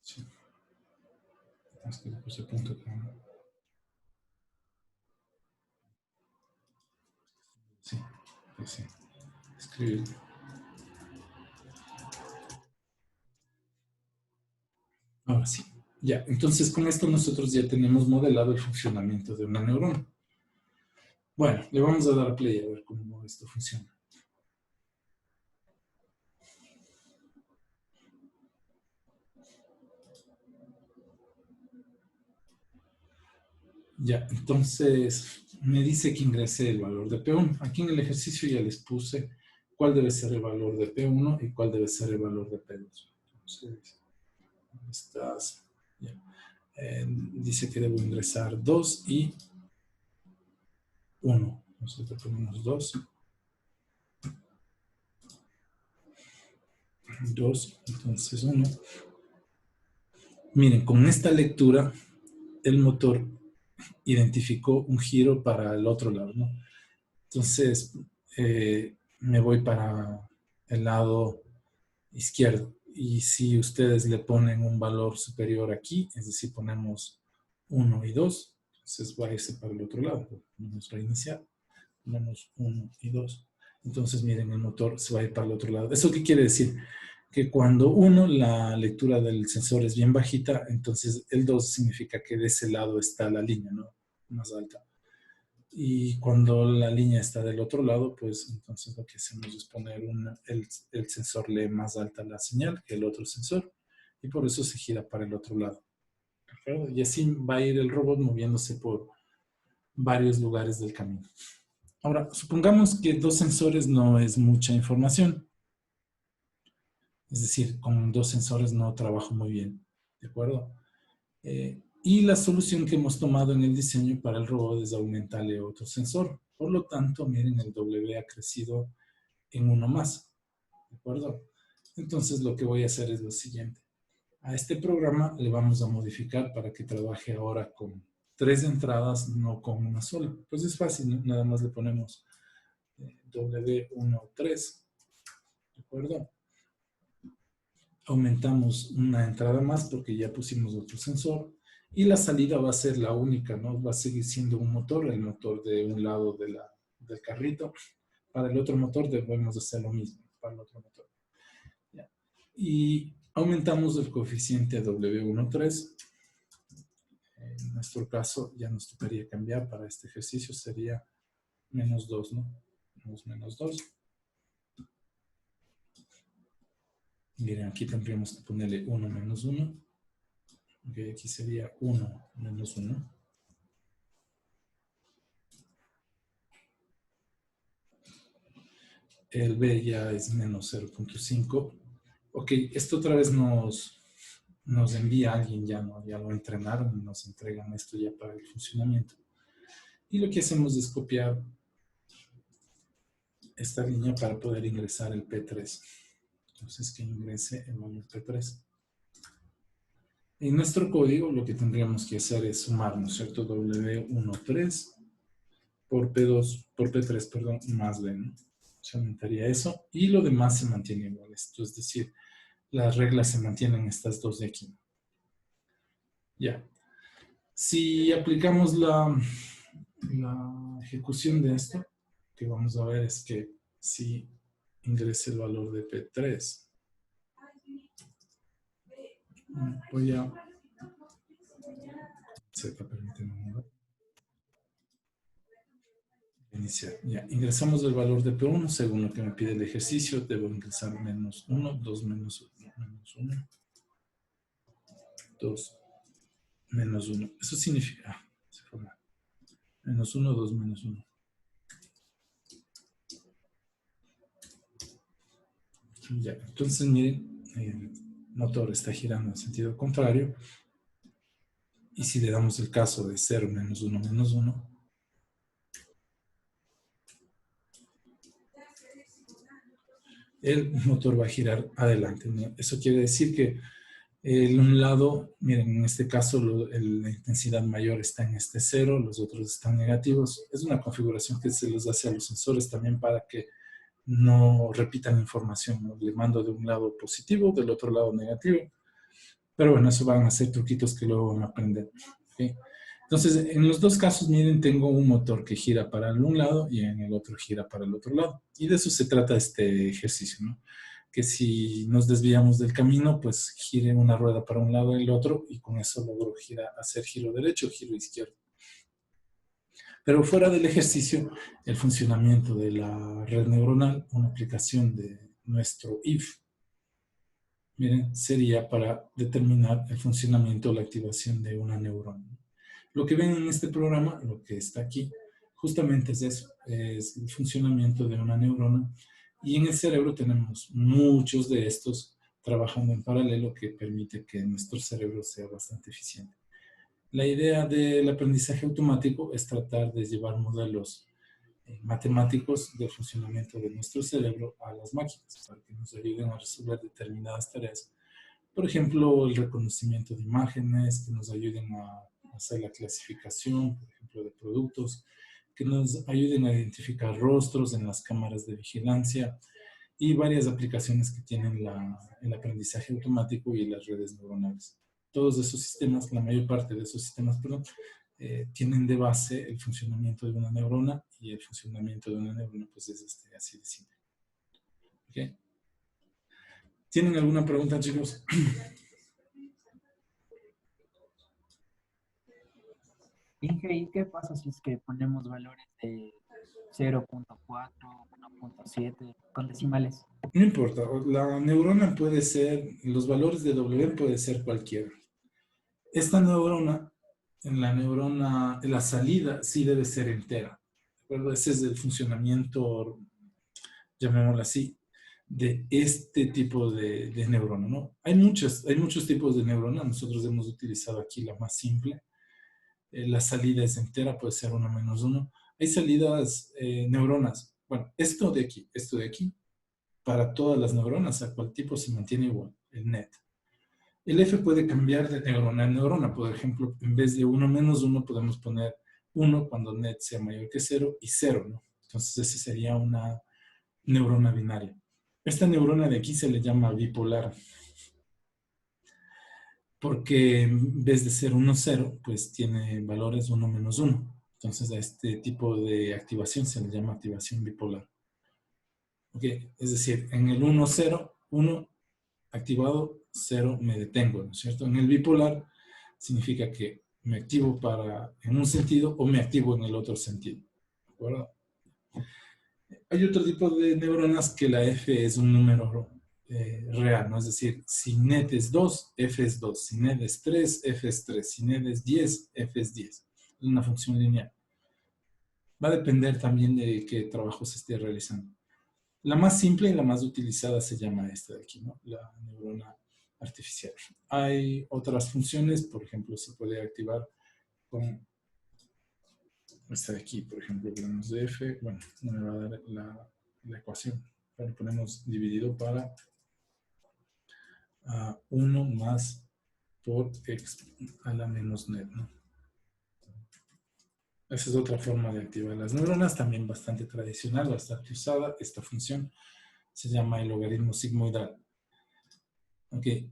Sí. Es que le puse punto y coma. Sí, sí. Escribir. Ahora sí. Ya, entonces con esto nosotros ya tenemos modelado el funcionamiento de una neurona. Bueno, le vamos a dar play a ver cómo esto funciona. Ya, entonces me dice que ingrese el valor de P1. Aquí en el ejercicio ya les puse cuál debe ser el valor de P1 y cuál debe ser el valor de P2. Entonces, estás... Ya. Dice que debo ingresar 2 y 1. Nosotros ponemos 2. 2, entonces 1. Miren, con esta lectura, el motor identificó un giro para el otro lado, ¿no? Entonces, me voy para el lado izquierdo. Y si ustedes le ponen un valor superior aquí, es decir, ponemos 1 y 2, entonces va a irse para el otro lado. Vamos a reiniciar. Ponemos 1 y 2. Entonces, miren, el motor se va a ir para el otro lado. ¿Eso qué quiere decir? Que cuando 1, la lectura del sensor es bien bajita, entonces el 2 significa que de ese lado está la línea, ¿no? Más alta. Y cuando la línea está del otro lado, pues entonces lo que hacemos es poner el sensor lee más alta la señal que el otro sensor y por eso se gira para el otro lado. ¿De acuerdo? Y así va a ir el robot moviéndose por varios lugares del camino. Ahora, supongamos que dos sensores no es mucha información. Es decir, con dos sensores no trabajo muy bien. ¿De acuerdo? Y la solución que hemos tomado en el diseño para el robot es aumentarle otro sensor. Por lo tanto, miren, el W ha crecido en uno más. ¿De acuerdo? Entonces, lo que voy a hacer es lo siguiente. A este programa le vamos a modificar para que trabaje ahora con 3 entradas, no con una sola. Pues es fácil, ¿no? Nada más le ponemos W13. ¿De acuerdo? Aumentamos una entrada más porque ya pusimos otro sensor y la salida va a ser la única, ¿no? Va a seguir siendo un motor, el motor de un lado del carrito. Para el otro motor debemos hacer lo mismo, para el otro motor. ¿Ya? Y aumentamos el coeficiente W13. En nuestro caso ya nos tocaría cambiar para este ejercicio, sería -2, ¿no? -2. Miren, aquí tendríamos que ponerle 1 menos 1. Okay, aquí sería 1 menos 1. El B ya es menos 0.5. Ok, esto otra vez nos envía a alguien, ya lo entrenaron y nos entregan esto ya para el funcionamiento. Y lo que hacemos es copiar esta línea para poder ingresar el P3. Entonces que ingrese el valor P3. En nuestro código lo que tendríamos que hacer es sumar, ¿no es cierto? W13 por P3, perdón, más B, ¿no? Se aumentaría eso y lo demás se mantiene igual. Esto es decir, las reglas se mantienen estas dos de aquí. Ya. Si aplicamos la ejecución de esto, que vamos a ver es que si ingrese el valor de P3, voy a... permíteme un momento. Iniciar. Ya, ingresamos el valor de P1 según lo que me pide el ejercicio. Debo ingresar -1, 2 menos 1, 2 menos 1. Eso significa, se forma, -1, 2 menos 1. Ya, entonces miren, el motor está girando en sentido contrario. Y si le damos el caso de 0 menos 1 menos 1, el motor va a girar adelante, ¿no? Eso quiere decir que en un lado, miren, en este caso la intensidad mayor está en este 0, los otros están negativos. Es una configuración que se les hace a los sensores también para que no repitan información, ¿no? Le mando de un lado positivo, del otro lado negativo. Pero bueno, eso van a ser truquitos que luego van a aprender. ¿Okay? Entonces, en los dos casos, miren, tengo un motor que gira para un lado y en el otro gira para el otro lado. Y de eso se trata este ejercicio, ¿no? Que si nos desviamos del camino, pues gire una rueda para un lado y el otro, y con eso logro hacer giro derecho, giro izquierdo. Pero fuera del ejercicio, el funcionamiento de la red neuronal, una aplicación de nuestro IF, miren, sería para determinar el funcionamiento o la activación de una neurona. Lo que ven en este programa, lo que está aquí, justamente es eso, es el funcionamiento de una neurona. Y en el cerebro tenemos muchos de estos trabajando en paralelo que permite que nuestro cerebro sea bastante eficiente. La idea del aprendizaje automático es tratar de llevar modelos matemáticos del funcionamiento de nuestro cerebro a las máquinas para que nos ayuden a resolver determinadas tareas. Por ejemplo, el reconocimiento de imágenes, que nos ayuden a hacer la clasificación, por ejemplo, de productos, que nos ayuden a identificar rostros en las cámaras de vigilancia y varias aplicaciones que tienen el aprendizaje automático y las redes neuronales. Todos esos sistemas, la mayor parte de esos sistemas, perdón, tienen de base el funcionamiento de una neurona y el funcionamiento de una neurona pues es así de simple. ¿Okay? ¿Tienen alguna pregunta, chicos? Inge, ¿y qué pasa si es que ponemos valores de 0.4, 1.7 con decimales? No importa, la neurona puede ser, los valores de W puede ser cualquiera. Esta neurona, en la salida sí debe ser entera. ¿De acuerdo? Ese es el funcionamiento, llamémoslo así, de este tipo de neurona, ¿no? Hay muchos tipos de neurona. Nosotros hemos utilizado aquí la más simple. La salida es entera, puede ser 1 menos 1. Hay salidas, neuronas. Bueno, esto de aquí, para todas las neuronas, a cual tipo se mantiene igual, el net. El F puede cambiar de neurona a neurona. Por ejemplo, en vez de 1 menos 1, podemos poner 1 cuando net sea mayor que 0 y 0, ¿no? Entonces, esa sería una neurona binaria. Esta neurona de aquí se le llama bipolar, porque en vez de ser 1, 0, pues tiene valores 1 menos 1. Entonces, a este tipo de activación se le llama activación bipolar. ¿Ok? Es decir, en el 1, 0, 1 activado, 0 me detengo, ¿no es cierto? En el bipolar significa que me activo en un sentido o me activo en el otro sentido. ¿De acuerdo? Hay otro tipo de neuronas que la F es un número real, ¿no? Es decir, si net es 2, F es 2. Si net es 3, F es 3. Si net es 10, F es 10. Es una función lineal. Va a depender también de qué trabajo se esté realizando. La más simple y la más utilizada se llama esta de aquí, ¿no? La neurona artificial. Hay otras funciones, por ejemplo, se puede activar con esta de aquí, por ejemplo, ponemos de F, bueno, no me va a dar la ecuación, pero ponemos dividido para 1 más por x a la menos net, ¿no? Esa es otra forma de activar las neuronas, también bastante tradicional, bastante usada. Esta función se llama el logaritmo sigmoidal. Okay.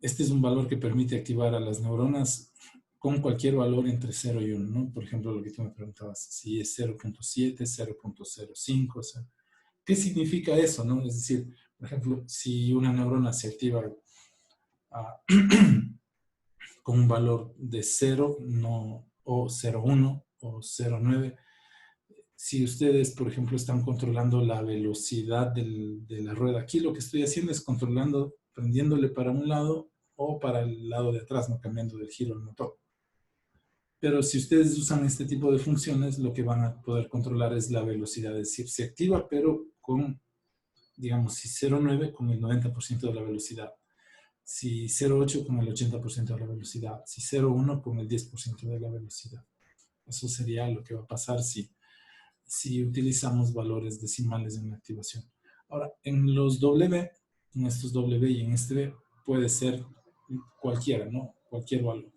Este es un valor que permite activar a las neuronas con cualquier valor entre 0 y 1, ¿no? Por ejemplo, lo que tú me preguntabas, si es 0.7, 0.05, o sea, ¿qué significa eso, no? Es decir, por ejemplo, si una neurona se activa con un valor de 0, no, o 0.1 o 0.9, si ustedes, por ejemplo, están controlando la velocidad de la rueda, aquí lo que estoy haciendo es controlando, prendiéndole para un lado o para el lado de atrás, no cambiando del giro del motor. Pero si ustedes usan este tipo de funciones, lo que van a poder controlar es la velocidad, es decir, se activa, pero con, digamos, si 0.9 con el 90% de la velocidad, si 0.8 con el 80% de la velocidad, si 0.1 con el 10% de la velocidad. Eso sería lo que va a pasar si utilizamos valores decimales en la activación. Ahora, en los W, en estos W y en este B, puede ser cualquiera, ¿no? Cualquier valor.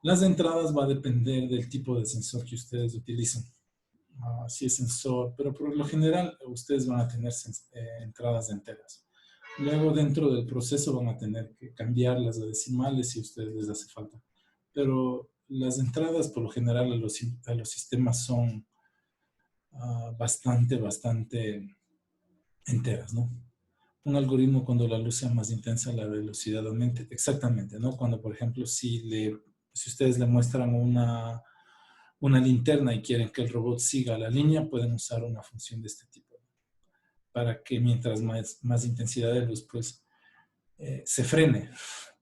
Las entradas va a depender del tipo de sensor que ustedes utilicen. Si es sensor, pero por lo general ustedes van a tener entradas enteras. Luego dentro del proceso van a tener que cambiarlas a decimales si a ustedes les hace falta. Pero las entradas por lo general a los sistemas son bastante enteras, ¿no? Un algoritmo cuando la luz sea más intensa, la velocidad aumente. Exactamente, ¿no? Cuando, por ejemplo, si ustedes le muestran una linterna y quieren que el robot siga la línea, pueden usar una función de este tipo. Para que mientras más intensidad de luz, pues, se frene,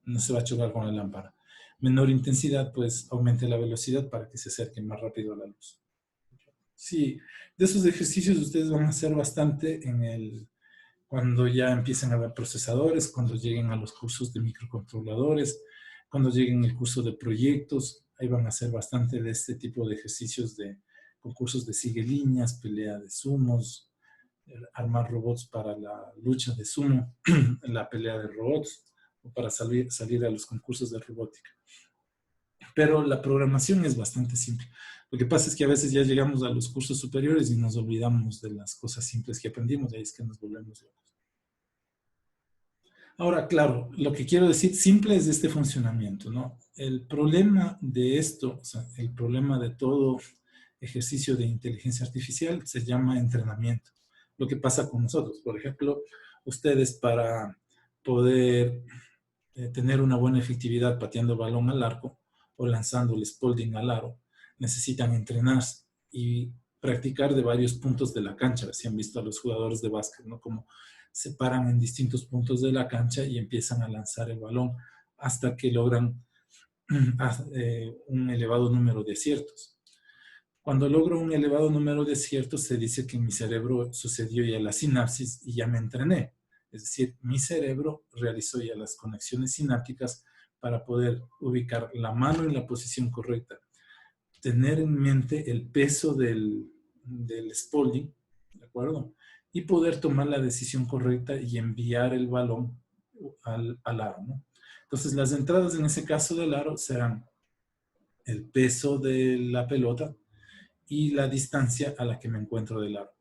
no se va a chocar con la lámpara. Menor intensidad, pues, aumente la velocidad para que se acerque más rápido a la luz. Sí, de esos ejercicios ustedes van a hacer bastante cuando ya empiecen a ver procesadores, cuando lleguen a los cursos de microcontroladores, cuando lleguen el curso de proyectos, ahí van a hacer bastante de este tipo de ejercicios de concursos de sigue líneas, pelea de sumos, armar robots para la lucha de sumo, la pelea de robots, o para salir a los concursos de robótica. Pero la programación es bastante simple. Lo que pasa es que a veces ya llegamos a los cursos superiores y nos olvidamos de las cosas simples que aprendimos, y ahí es que nos volvemos locos. Ahora, claro, lo que quiero decir simple es este funcionamiento, ¿no? El problema de esto, o sea, el problema de todo ejercicio de inteligencia artificial se llama entrenamiento. Lo que pasa con nosotros, por ejemplo, ustedes para poder tener una buena efectividad pateando balón al arco o lanzando el Spalding al aro, necesitan entrenarse y practicar de varios puntos de la cancha. Si han visto a los jugadores de básquet, ¿no? Como se paran en distintos puntos de la cancha y empiezan a lanzar el balón hasta que logran un elevado número de aciertos. Cuando logro un elevado número de aciertos, se dice que en mi cerebro sucedió ya la sinapsis y ya me entrené. Es decir, mi cerebro realizó ya las conexiones sinápticas para poder ubicar la mano en la posición correcta, tener en mente el peso del spalding, ¿de acuerdo? Y poder tomar la decisión correcta y enviar el balón al aro, ¿no? Entonces, las entradas en ese caso del aro serán el peso de la pelota y la distancia a la que me encuentro del aro,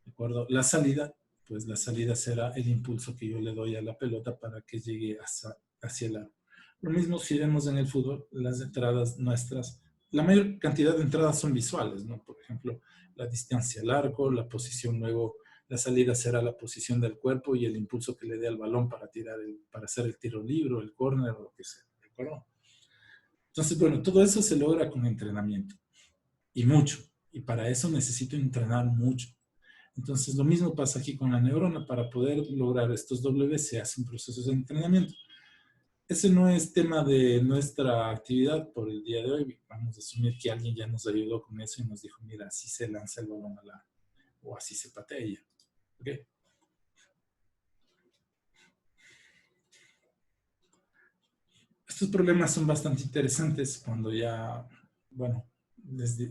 ¿de acuerdo? La salida, pues la salida será el impulso que yo le doy a la pelota para que llegue hacia el aro. Lo mismo si vemos en el fútbol, las entradas nuestras, la mayor cantidad de entradas son visuales, ¿no? Por ejemplo, la distancia al arco, la posición luego, la salida será la posición del cuerpo y el impulso que le dé al balón para para hacer el tiro libre, el córner o lo que sea, ¿de acuerdo? Entonces, bueno, todo eso se logra con entrenamiento y mucho. Y para eso necesito entrenar mucho. Entonces, lo mismo pasa aquí con la neurona. Para poder lograr estos W se hace un proceso de entrenamiento. Ese no es tema de nuestra actividad por el día de hoy. Vamos a asumir que alguien ya nos ayudó con eso y nos dijo, mira, así se lanza el balón o así se patea. ¿Ok? Estos problemas son bastante interesantes cuando ya, bueno,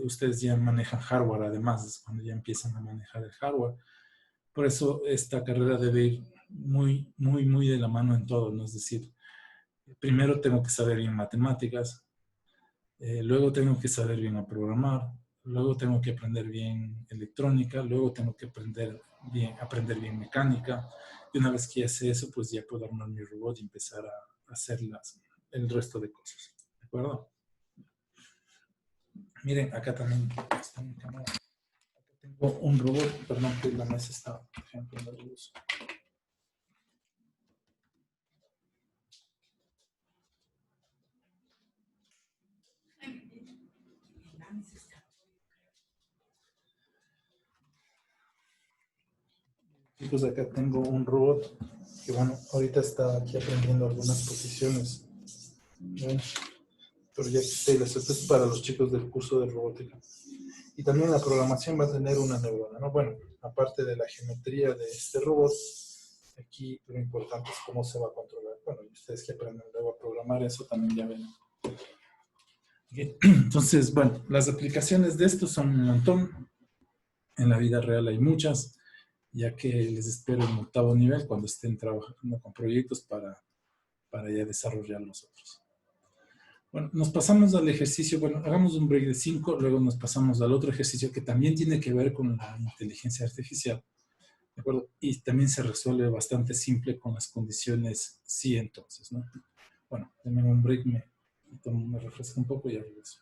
ustedes ya manejan hardware, además, cuando ya empiezan a manejar el hardware. Por eso esta carrera debe ir muy, muy, muy de la mano en todo, ¿no? Es decir, primero tengo que saber bien matemáticas, luego tengo que saber bien a programar, luego tengo que aprender bien electrónica, luego tengo que aprender bien mecánica. Y una vez que ya sé eso, pues ya puedo armar mi robot y empezar a hacer el resto de cosas. ¿De acuerdo? Miren, acá también está mi cámara. Acá tengo un robot, perdón que la mesa está, por ejemplo, en la luz. Chicos, acá tengo un robot que, bueno, ahorita está aquí aprendiendo algunas posiciones. Bueno, pero ya quité las esto es para los chicos del curso de robótica. Y también la programación va a tener una neurona, ¿no? Bueno, aparte de la geometría de este robot, aquí lo importante es cómo se va a controlar. Bueno, y ustedes que aprenden luego a programar eso también ya ven. Okay. Entonces, bueno, las aplicaciones de esto son un montón. En la vida real hay muchas, ya que les espero en 8º nivel cuando estén trabajando con proyectos para ya desarrollar los otros. Bueno, nos pasamos al ejercicio, bueno, hagamos un break de 5, luego nos pasamos al otro ejercicio que también tiene que ver con la inteligencia artificial, ¿de acuerdo? Y también se resuelve bastante simple con las condiciones sí entonces, ¿no? Bueno, denme un break, me refresco un poco y ya regreso.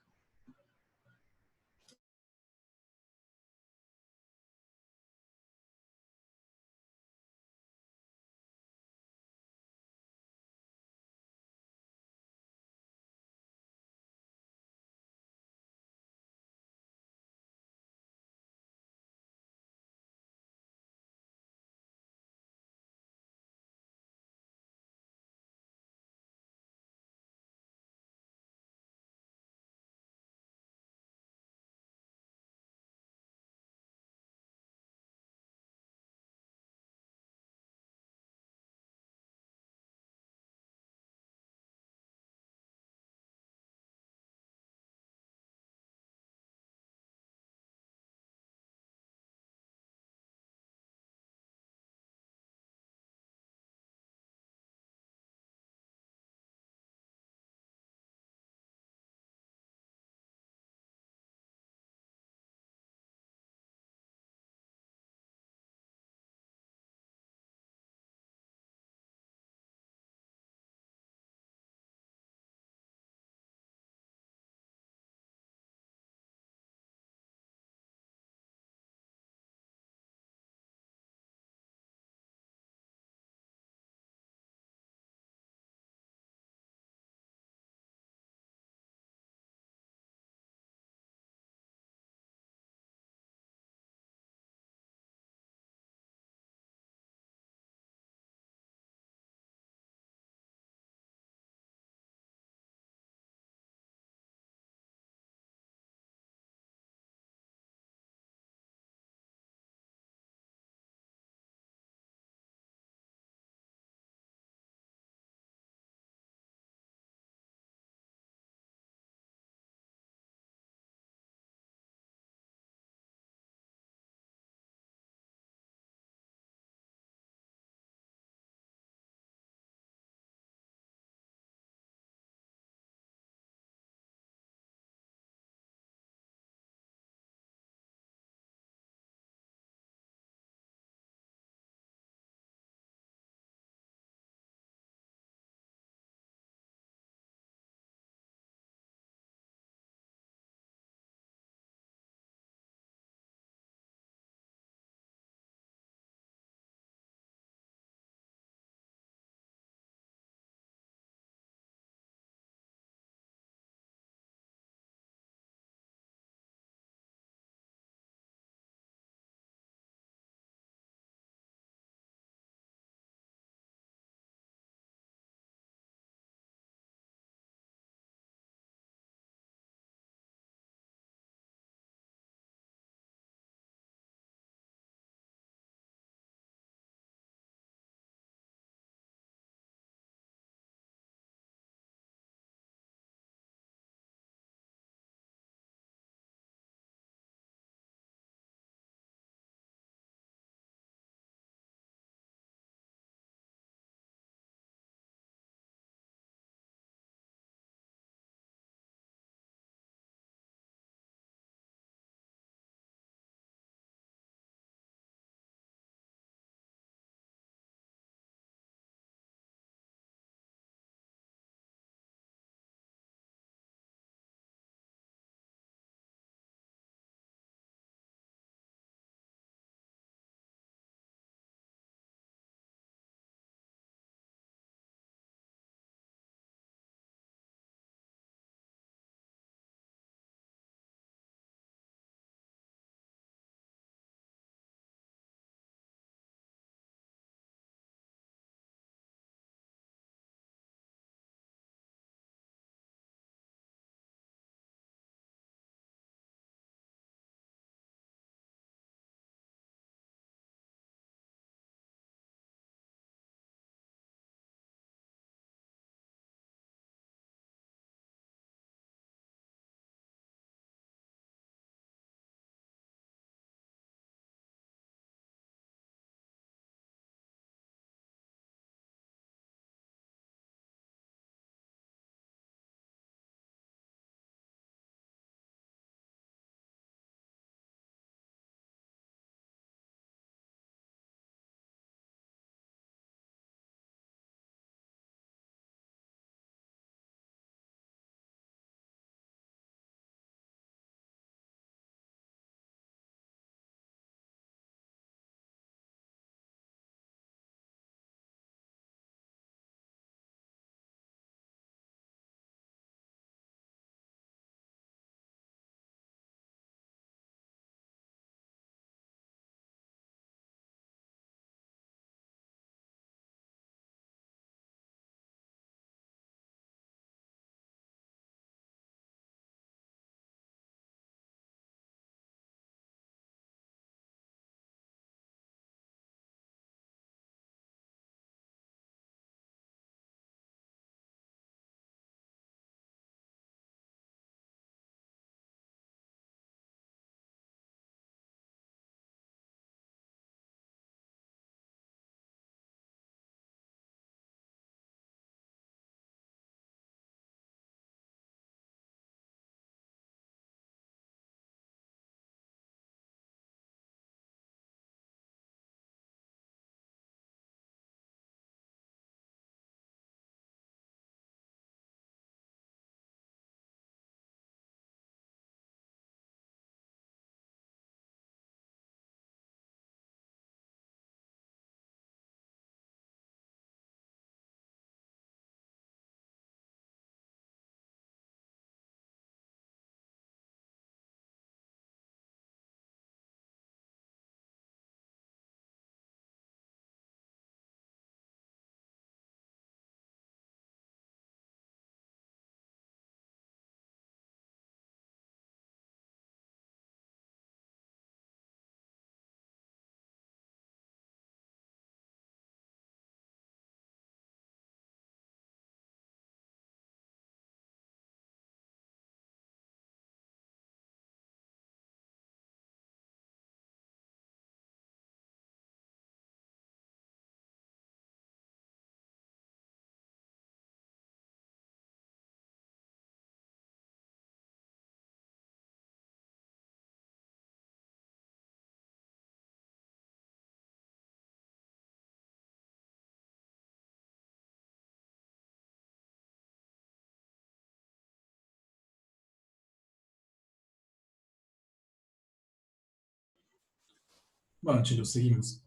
Bueno, chicos, seguimos.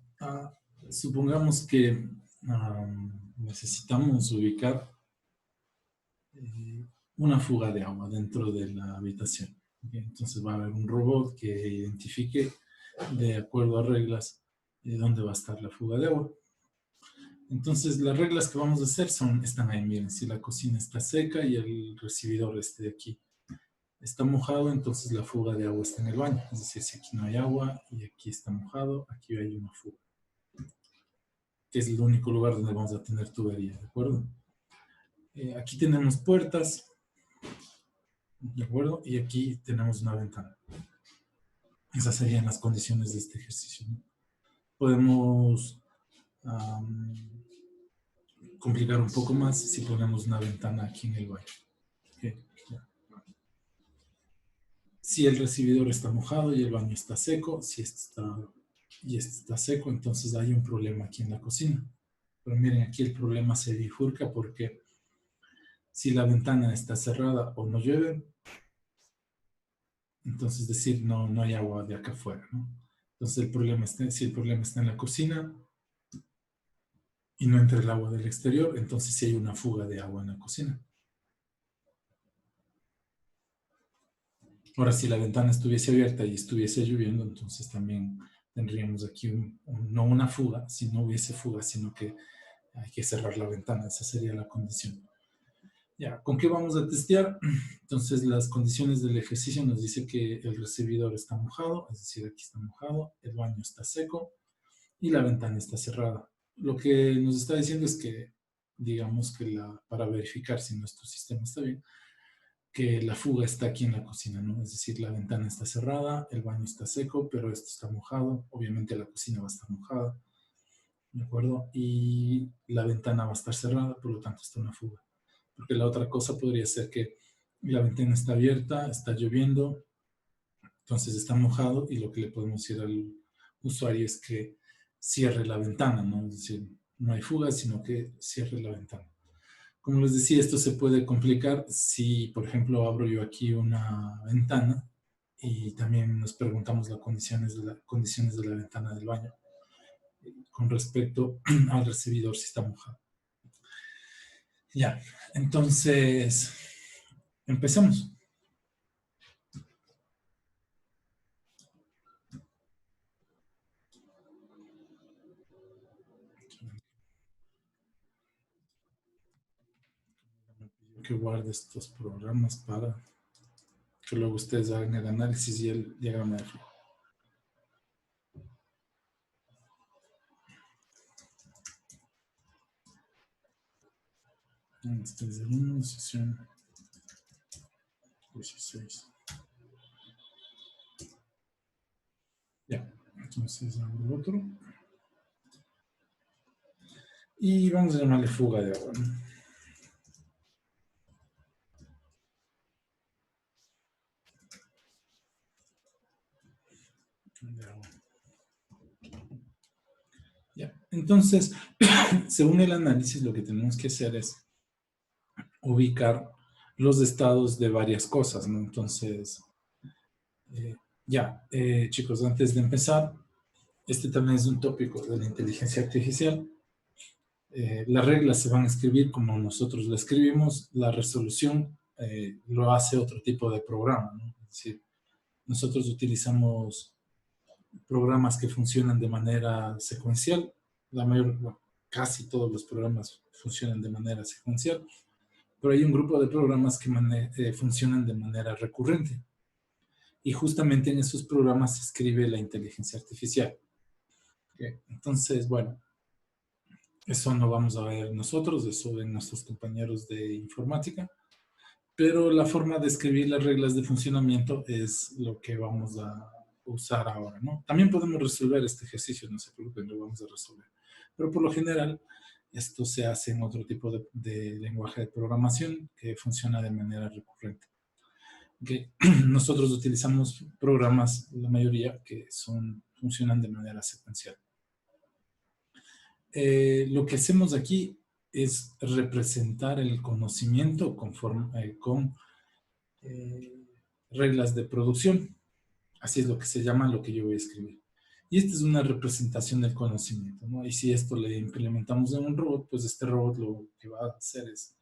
Supongamos que necesitamos ubicar una fuga de agua dentro de la habitación. ¿Ok? Entonces va a haber un robot que identifique, de acuerdo a reglas, dónde va a estar la fuga de agua. Entonces las reglas que vamos a hacer están ahí, miren, si la cocina está seca y el recibidor de aquí está mojado, entonces la fuga de agua está en el baño. Es decir, si aquí no hay agua y aquí está mojado, aquí hay una fuga, que es el único lugar donde vamos a tener tubería, ¿de acuerdo? Aquí tenemos puertas, ¿de acuerdo? Y aquí tenemos una ventana. Esas serían las condiciones de este ejercicio, ¿no? Podemos complicar un poco más si ponemos una ventana aquí en el baño. ¿Okay? Si el recibidor está mojado y el baño está seco, si este está seco, entonces hay un problema aquí en la cocina. Pero miren, aquí el problema se bifurca porque si la ventana está cerrada o no llueve, entonces es decir, no hay agua de acá afuera, ¿no? Entonces si el problema está en la cocina y no entra el agua del exterior, entonces sí hay una fuga de agua en la cocina. Ahora, si la ventana estuviese abierta y estuviese lloviendo, entonces también tendríamos aquí no una fuga, si no hubiese fuga, sino que hay que cerrar la ventana. Esa sería la condición. Ya, ¿con qué vamos a testear? Entonces, las condiciones del ejercicio nos dice que el recibidor está mojado, es decir, aquí está mojado, el baño está seco y la ventana está cerrada. Lo que nos está diciendo es que, digamos que para verificar si nuestro sistema está bien, que la fuga está aquí en la cocina, ¿no? Es decir, la ventana está cerrada, el baño está seco, pero esto está mojado. Obviamente la cocina va a estar mojada, ¿de acuerdo? Y la ventana va a estar cerrada, por lo tanto está una fuga. Porque la otra cosa podría ser que la ventana está abierta, está lloviendo, entonces está mojado y lo que le podemos decir al usuario es que cierre la ventana, ¿no? Es decir, no hay fuga, sino que cierre la ventana. Como les decía, esto se puede complicar si, por ejemplo, abro yo aquí una ventana y también nos preguntamos las condiciones de la ventana del baño con respecto al recibidor si está mojado. Ya, entonces, empecemos. Me pidió que guarde estos programas para que luego ustedes hagan el análisis y el diagrama de flujo. Este es el 1, sesión 16. Ya, entonces abro otro. Y vamos a llamarle fuga de agua, ¿no? De agua. Ya, entonces, según el análisis, lo que tenemos que hacer es ubicar los estados de varias cosas, ¿no? Entonces, chicos, antes de empezar, este también es un tópico de la inteligencia artificial. Las reglas se van a escribir como nosotros lo escribimos, la resolución lo hace otro tipo de programa, ¿no? Es decir, nosotros utilizamos programas que funcionan de manera secuencial, casi todos los programas funcionan de manera secuencial, pero hay un grupo de programas que funcionan de manera recurrente. Y justamente en esos programas se escribe la inteligencia artificial. ¿Okay? Entonces, bueno, eso no vamos a ver nosotros, eso ven nuestros compañeros de informática, pero la forma de escribir las reglas de funcionamiento es lo que vamos a usar ahora, ¿no? También podemos resolver este ejercicio, no se preocupen, lo vamos a resolver. Pero por lo general, esto se hace en otro tipo de lenguaje de programación que funciona de manera recurrente. Okay. Nosotros utilizamos programas, la mayoría, que funcionan de manera secuencial. Lo que hacemos aquí es representar el conocimiento con reglas de producción. Así es lo que se llama lo que yo voy a escribir. Y esta es una representación del conocimiento, ¿no? Y si esto le implementamos en un robot, pues este robot lo que va a hacer es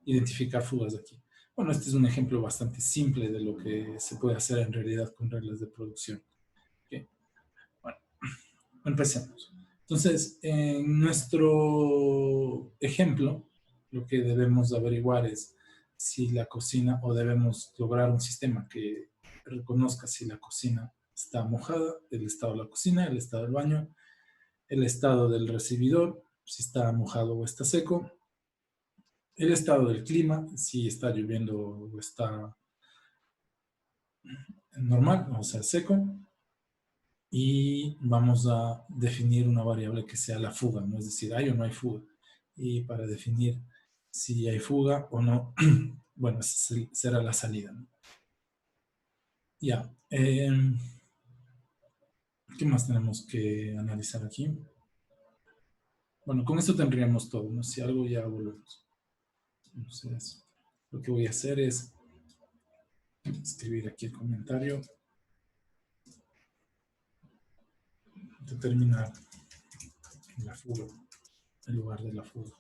identificar fugas aquí. Bueno, este es un ejemplo bastante simple de lo que se puede hacer en realidad con reglas de producción. ¿Okay? Bueno, empecemos. Entonces, en nuestro ejemplo, lo que debemos averiguar es si la cocina, o debemos lograr un sistema que reconozca si la cocina está mojada, el estado de la cocina, el estado del baño, el estado del recibidor, si está mojado o está seco, el estado del clima, si está lloviendo o está normal, o sea, seco, y vamos a definir una variable que sea la fuga, ¿no? Es decir, hay o no hay fuga. Y para definir si hay fuga o no, bueno, esa será la salida, ¿no? Ya. ¿Qué más tenemos que analizar aquí? Bueno, con esto tendríamos todo, ¿no? Si algo ya volvemos. Entonces, lo que voy a hacer es escribir aquí el comentario, determinar la fuga, el lugar de la fuga.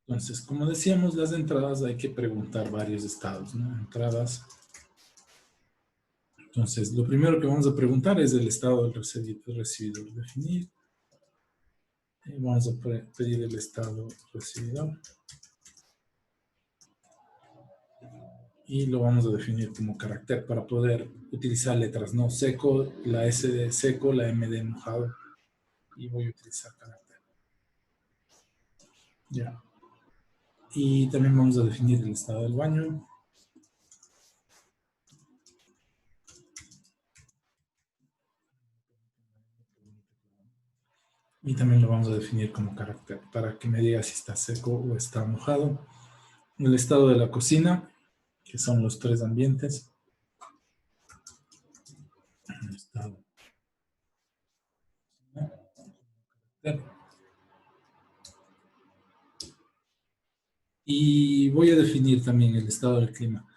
Entonces, como decíamos, las entradas hay que preguntar varios estados, ¿no? Entradas. Entonces, lo primero que vamos a preguntar es el estado del recibidor. Definir. Vamos a pedir el estado recibidor. Y lo vamos a definir como carácter para poder utilizar letras, ¿no? Seco, la S de seco, la M de mojado. Y voy a utilizar carácter. Ya. Y también vamos a definir el estado del baño. Y también lo vamos a definir como carácter para que me diga si está seco o está mojado. El estado de la cocina, que son los tres ambientes. El estado. Y voy a definir también el estado del clima.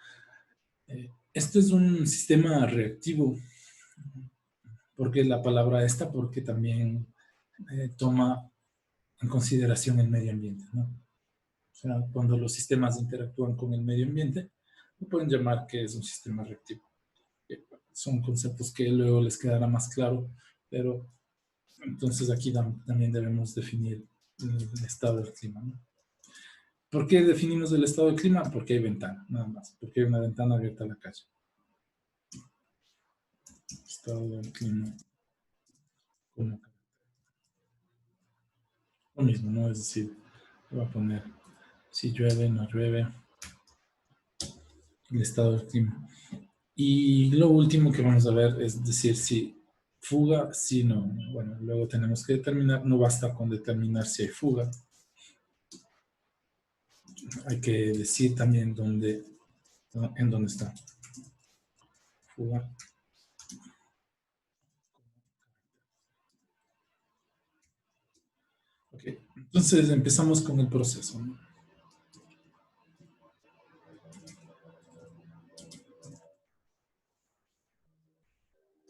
Esto es un sistema reactivo. ¿Por qué la palabra esta? Porque también toma en consideración el medio ambiente, ¿no? O sea, cuando los sistemas interactúan con el medio ambiente, lo pueden llamar que es un sistema reactivo. Son conceptos que luego les quedará más claro, pero entonces aquí también debemos definir el estado del clima, ¿no? ¿Por qué definimos el estado del clima? Porque hay ventana, nada más. Porque hay una ventana abierta a la calle. Estado del clima. Lo mismo, ¿no? Es decir, voy a poner si llueve, no llueve, el estado del clima. Y lo último que vamos a ver es decir si fuga, si no. Bueno, luego tenemos que determinar, no basta con determinar si hay fuga. Hay que decir también en dónde está fuga. Ok, entonces empezamos con el proceso, ¿no?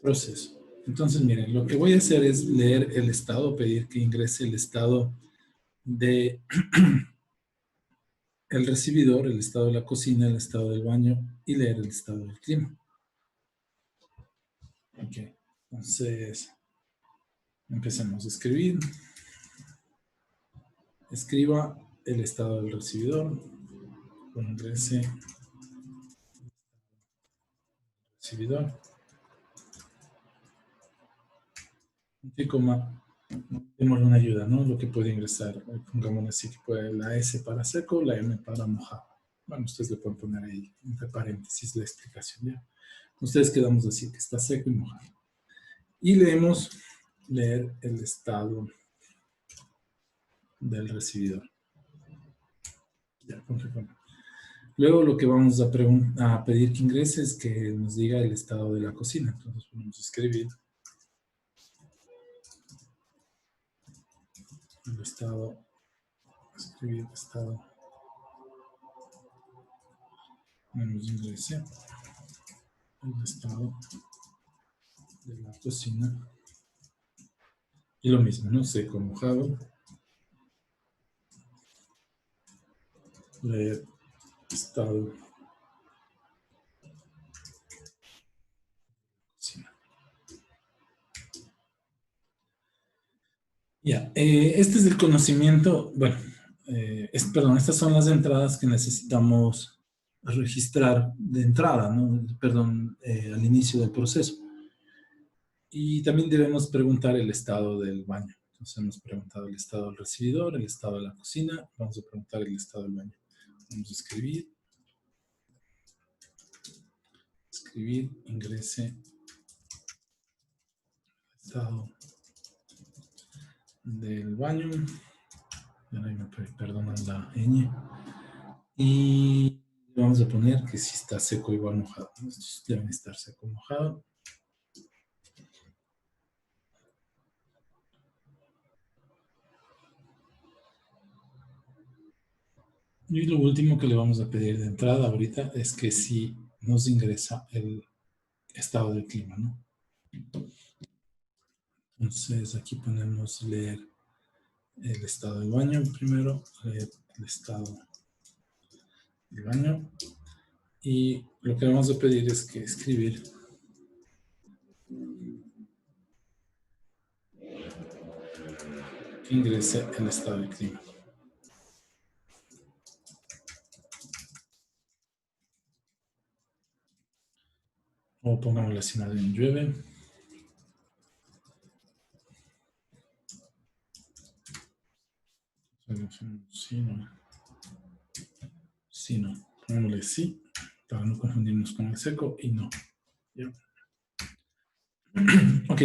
Proceso. Entonces, miren, lo que voy a hacer es leer el estado, pedir que ingrese el estado de el recibidor, el estado de la cocina, el estado del baño y leer el estado del clima. Ok, entonces empecemos a escribir. Escriba el estado del recibidor. Ingrese recibidor. Y coma, démosle una ayuda, ¿no? Lo que puede ingresar. Pongámosle así que puede la S para seco, la M para mojado. Bueno, ustedes le pueden poner ahí entre paréntesis la explicación, ¿ya? Ustedes quedamos así, que está seco y mojado. Y leer el estado del recibidor. Ya, confirmo. Luego lo que vamos a pedir que ingrese es que nos diga el estado de la cocina. Entonces podemos escribir el estado, escribir estado Ponemos ingrese el estado de la cocina. Y lo mismo, ¿no? Seco, mojado. Leer estado de cocina. Ya, este es el conocimiento, bueno, perdón, estas son las entradas que necesitamos registrar de entrada, ¿no? Perdón, al inicio del proceso. Y también debemos preguntar el estado del baño. Entonces hemos preguntado el estado del recibidor, el estado de la cocina, vamos a preguntar el estado del baño. Vamos a escribir, ingrese, estado del baño. Ahí me perdonan la ñ. Y vamos a poner que si está seco igual mojado. Estos deben estar seco mojado. Y lo último que le vamos a pedir de entrada ahorita es que si nos ingresa el estado del clima, ¿no? Entonces aquí ponemos leer el estado del baño primero, leer el estado del baño. Y lo que vamos a pedir es que escribir que ingrese el estado del clima. O pongamos la señal en llueve. Sí, no. Sí, no. Pongámosle sí, para no confundirnos con el seco y no. ¿Ya? Ok.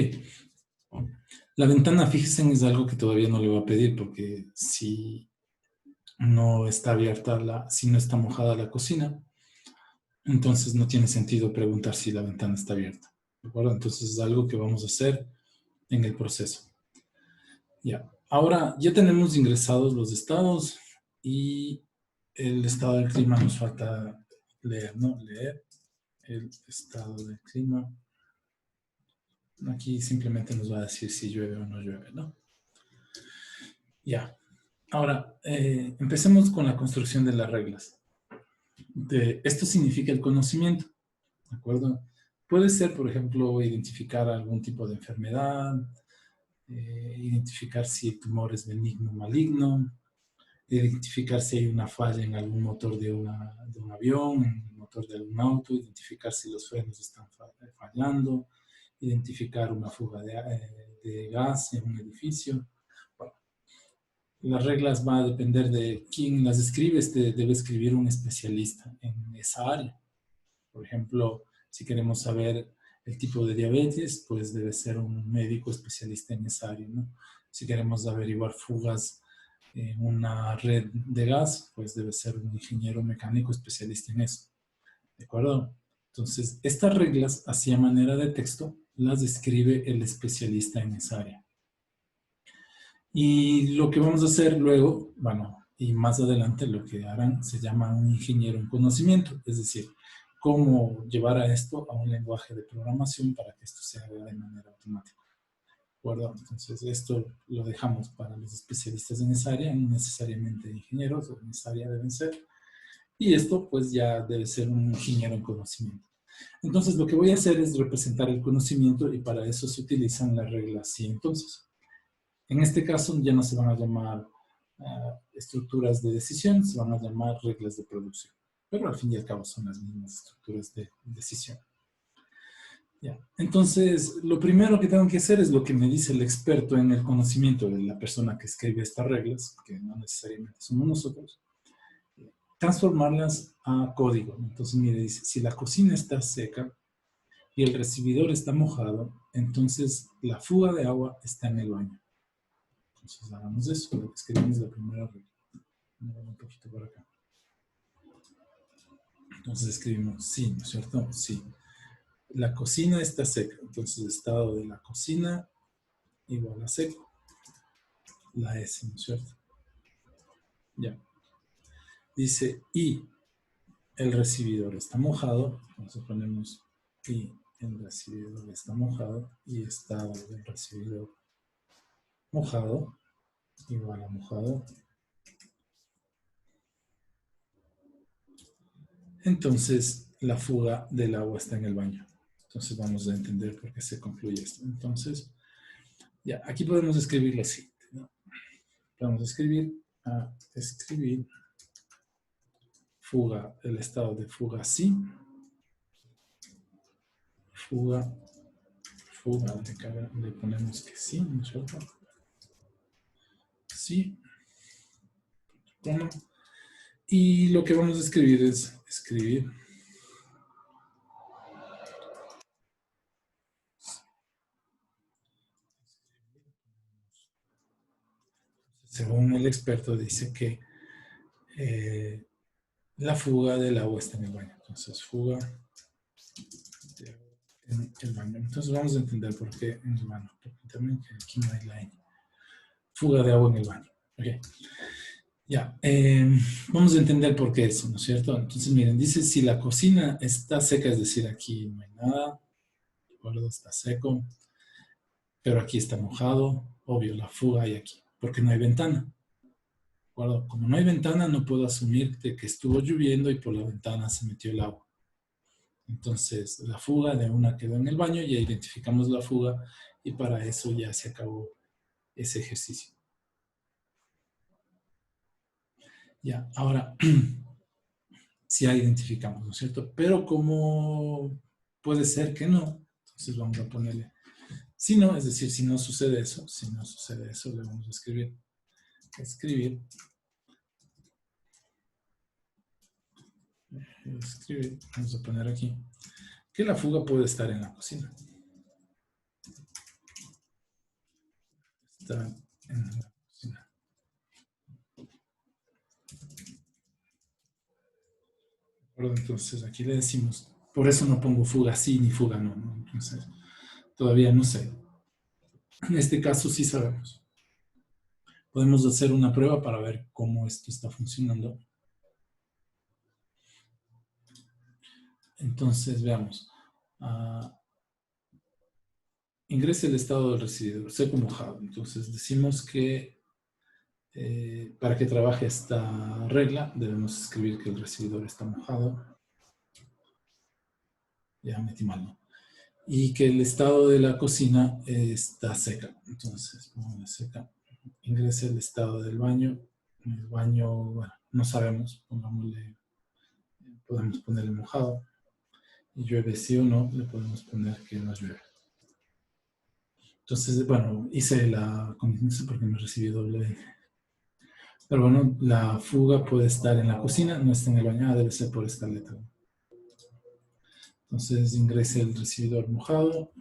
La ventana, fíjense, es algo que todavía no le voy a pedir porque si no está abierta, si no está mojada la cocina, entonces no tiene sentido preguntar si la ventana está abierta. ¿De acuerdo? Entonces es algo que vamos a hacer en el proceso. Ya. Ahora ya tenemos ingresados los estados y el estado del clima nos falta leer, ¿no? Leer el estado del clima. Aquí simplemente nos va a decir si llueve o no llueve, ¿no? Ya. Ahora, empecemos con la construcción de las reglas. Esto significa el conocimiento, ¿de acuerdo? Puede ser, por ejemplo, identificar algún tipo de enfermedad, identificar si el tumor es benigno o maligno, identificar si hay una falla en algún motor de un avión, en el motor de algún auto, identificar si los frenos están fallando, identificar una fuga de gas en un edificio. Bueno, las reglas van a depender de quién las escribe. Debe escribir un especialista en esa área. Por ejemplo, si queremos saber el tipo de diabetes, pues debe ser un médico especialista en esa área, ¿no? Si queremos averiguar fugas en una red de gas, pues debe ser un ingeniero mecánico especialista en eso. ¿De acuerdo? Entonces, estas reglas, así a manera de texto, las escribe el especialista en esa área. Y lo que vamos a hacer luego, bueno, y más adelante lo que harán se llama un ingeniero en conocimiento, es decir, cómo llevar a esto a un lenguaje de programación para que esto se haga de manera automática. ¿De acuerdo? Entonces, esto lo dejamos para los especialistas en esa área, no necesariamente ingenieros, o en esa área deben ser. Y esto, pues, ya debe ser un ingeniero en conocimiento. Entonces, lo que voy a hacer es representar el conocimiento y para eso se utilizan las reglas sí, entonces. En este caso ya no se van a llamar estructuras de decisión, se van a llamar reglas de producción. Pero al fin y al cabo son las mismas estructuras de decisión. Ya. Entonces, lo primero que tengo que hacer es lo que me dice el experto en el conocimiento de la persona que escribe estas reglas, que no necesariamente somos nosotros, transformarlas a código. Entonces, mire, dice, si la cocina está seca y el recibidor está mojado, entonces la fuga de agua está en el baño. Entonces, hagamos eso, lo que escribimos la primera regla. Un poquito por acá. Entonces escribimos sí, ¿no es cierto? Sí. La cocina está seca. Entonces, estado de la cocina igual a seco. La S, ¿no es cierto? Ya. Dice, y el recibidor está mojado, entonces ponemos y el recibidor está mojado y estado del recibidor mojado igual a mojado. Entonces la fuga del agua está en el baño. Entonces vamos a entender por qué se concluye esto. Entonces, ya, aquí podemos escribirlo así, ¿no? Vamos a escribir fuga, el estado de fuga sí. Fuga, le ponemos que sí, ¿no es cierto? Sí. Bueno, y lo que vamos a escribir es escribir según el experto dice que la fuga del agua está en el baño. Entonces, fuga de agua en el baño. Entonces, vamos a entender por qué en el baño. Porque también aquí no hay la N. Fuga de agua en el baño. Ok. Ya. Vamos a entender por qué eso, ¿no es cierto? Entonces, miren, dice si la cocina está seca, es decir, aquí no hay nada. ¿De acuerdo? Está seco. Pero aquí está mojado. Obvio, la fuga hay aquí. Porque no hay ventana. Como no hay ventana, no puedo asumir de que estuvo lloviendo y por la ventana se metió el agua. Entonces, la fuga de una quedó en el baño, ya identificamos la fuga y para eso ya se acabó ese ejercicio. Ya, ahora, si ya identificamos, ¿no es cierto? Pero como puede ser que no, entonces vamos a ponerle, si no, es decir, si no sucede eso, le vamos a escribir, vamos a poner aquí, que la fuga puede estar en la cocina. Está en la cocina. Entonces aquí le decimos, por eso no pongo fuga sí ni fuga no, ¿no? Entonces, todavía no sé. En este caso sí sabemos. Podemos hacer una prueba para ver cómo esto está funcionando. Entonces, veamos. Ingrese el estado del recibidor, seco mojado. Entonces, decimos que para que trabaje esta regla, debemos escribir que el recibidor está mojado. Ya metí mal, ¿no? Y que el estado de la cocina está seca. Entonces, ponemos seca. Ingrese el estado del baño. El baño, bueno, no sabemos, pongámosle, podemos ponerle mojado. Y llueve sí o no, le podemos poner que no llueve. Entonces, bueno, hice la combinación porque me recibí doble. Pero bueno, la fuga puede estar en la cocina, no está en el baño, debe ser por esta letra. Entonces, ingrese el recibidor mojado.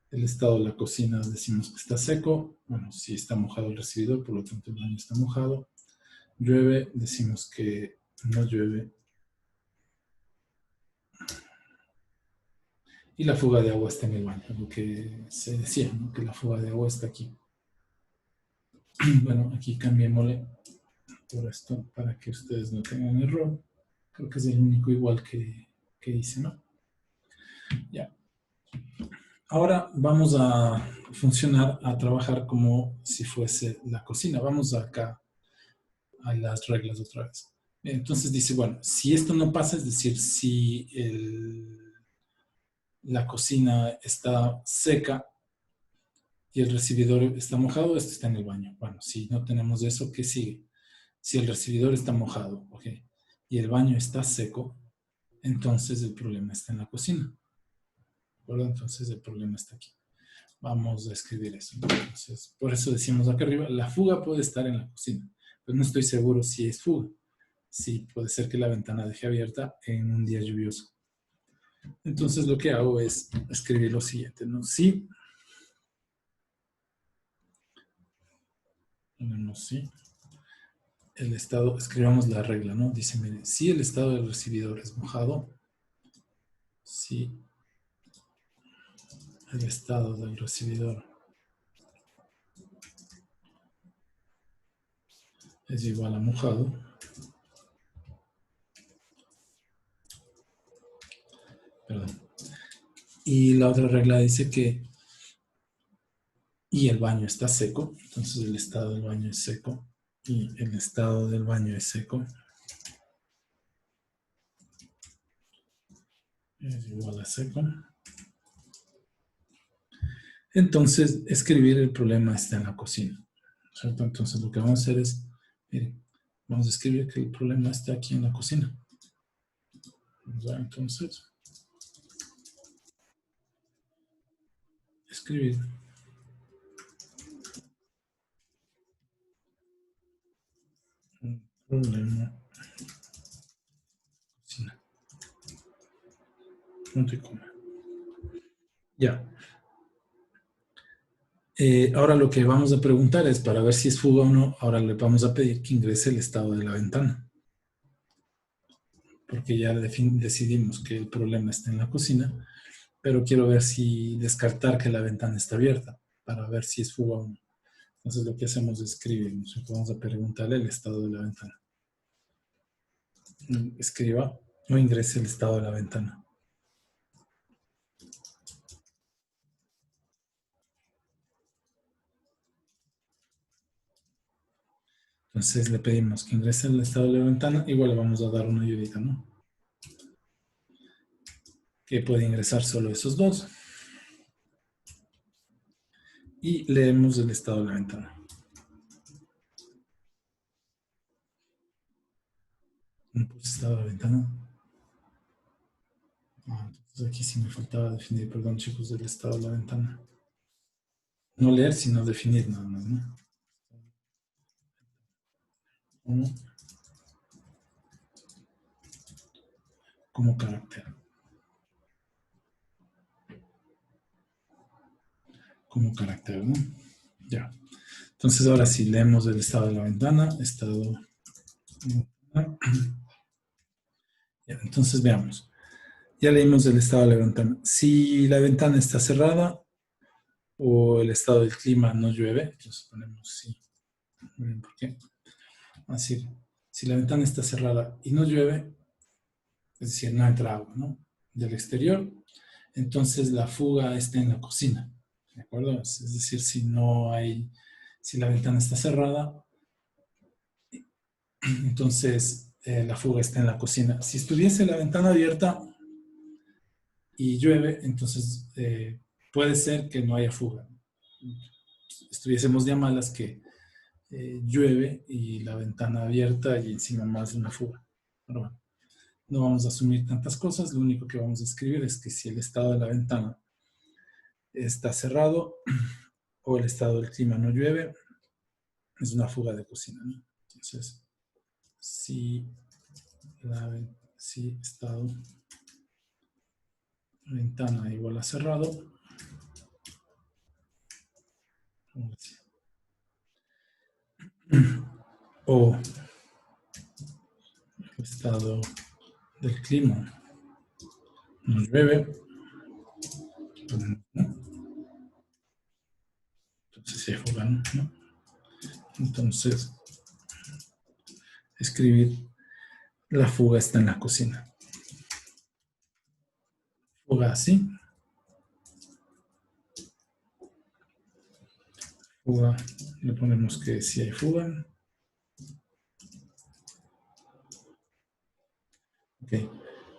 El estado de la cocina decimos que está seco. Bueno, si está mojado el recibidor, por lo tanto el baño está mojado. Llueve, decimos que no llueve. Y la fuga de agua está en el baño, lo que se decía, ¿no? Que la fuga de agua está aquí. Bueno, aquí cambiémosle por esto para que ustedes no tengan error. Creo que es el único igual que hice, ¿no? Ya. Ahora vamos a funcionar, a trabajar como si fuese la cocina. Vamos acá a las reglas otra vez. Entonces dice, bueno, si esto no pasa, es decir, si la cocina está seca y el recibidor está mojado, esto está en el baño. Bueno, si no tenemos eso, ¿qué sigue? Si el recibidor está mojado, ¿ok? Y el baño está seco, entonces el problema está en la cocina. ¿De acuerdo? Entonces el problema está aquí. Vamos a escribir eso. Entonces, por eso decimos acá arriba, la fuga puede estar en la cocina, pero no estoy seguro si es fuga. Sí, puede ser que la ventana deje abierta en un día lluvioso. Entonces lo que hago es escribir lo siguiente, ¿no? Si, el estado, escribamos la regla, ¿no? Dice, mire, si el estado del recibidor es mojado, si el estado del recibidor es igual a mojado, Perdón. Y la otra regla dice que y el baño está seco, entonces el estado del baño es seco y el estado del baño es seco es igual a seco. Entonces, escribir el problema está en la cocina, ¿cierto? Entonces, lo que vamos a hacer es, miren, vamos a escribir que el problema está aquí en la cocina. ¿Ya? Entonces, escribir un problema cocina. Punto y coma. Ya. Ahora lo que vamos a preguntar es, para ver si es fuga o no, ahora le vamos a pedir que ingrese el estado de la ventana. Porque ya decidimos que el problema está en la cocina, pero quiero ver si descartar que la ventana está abierta, para ver si es fuga o no. Entonces lo que hacemos es escribimos, vamos a preguntarle el estado de la ventana. Escriba o ingrese el estado de la ventana. Entonces le pedimos que ingrese el estado de la ventana, igual le vamos a dar una ayudita, ¿no? Que puede ingresar solo esos dos. Y leemos el estado de la ventana. ¿No puse estado de la ventana? Entonces aquí sí me faltaba definir, perdón chicos, del estado de la ventana. No leer, sino definir nada más, ¿no? Como carácter. Como carácter, ¿no? Ya. Entonces ahora sí leemos el estado de la ventana. Estado. Ya, entonces veamos. Ya leímos el estado de la ventana. Si la ventana está cerrada o el estado del clima no llueve, entonces ponemos sí. Miren por qué. Así, si la ventana está cerrada y no llueve, es decir, no entra agua, ¿no? Del exterior, entonces la fuga está en la cocina, ¿de acuerdo? Es decir, si la ventana está cerrada, entonces la fuga está en la cocina. Si estuviese la ventana abierta y llueve, entonces puede ser que no haya fuga. Estuviésemos ya malas que llueve y la ventana abierta y encima más de una fuga. Pero bueno, no vamos a asumir tantas cosas, lo único que vamos a escribir es que si el estado de la ventana está cerrado o el estado del clima no llueve, es una fuga de cocina, ¿no? Entonces, si estado ventana igual a cerrado, o estado del clima no llueve, ¿no? Entonces se fuga, ¿no? Entonces, escribir la fuga está en la cocina. Fuga así. Fuga, le ponemos que si hay fuga. Ok.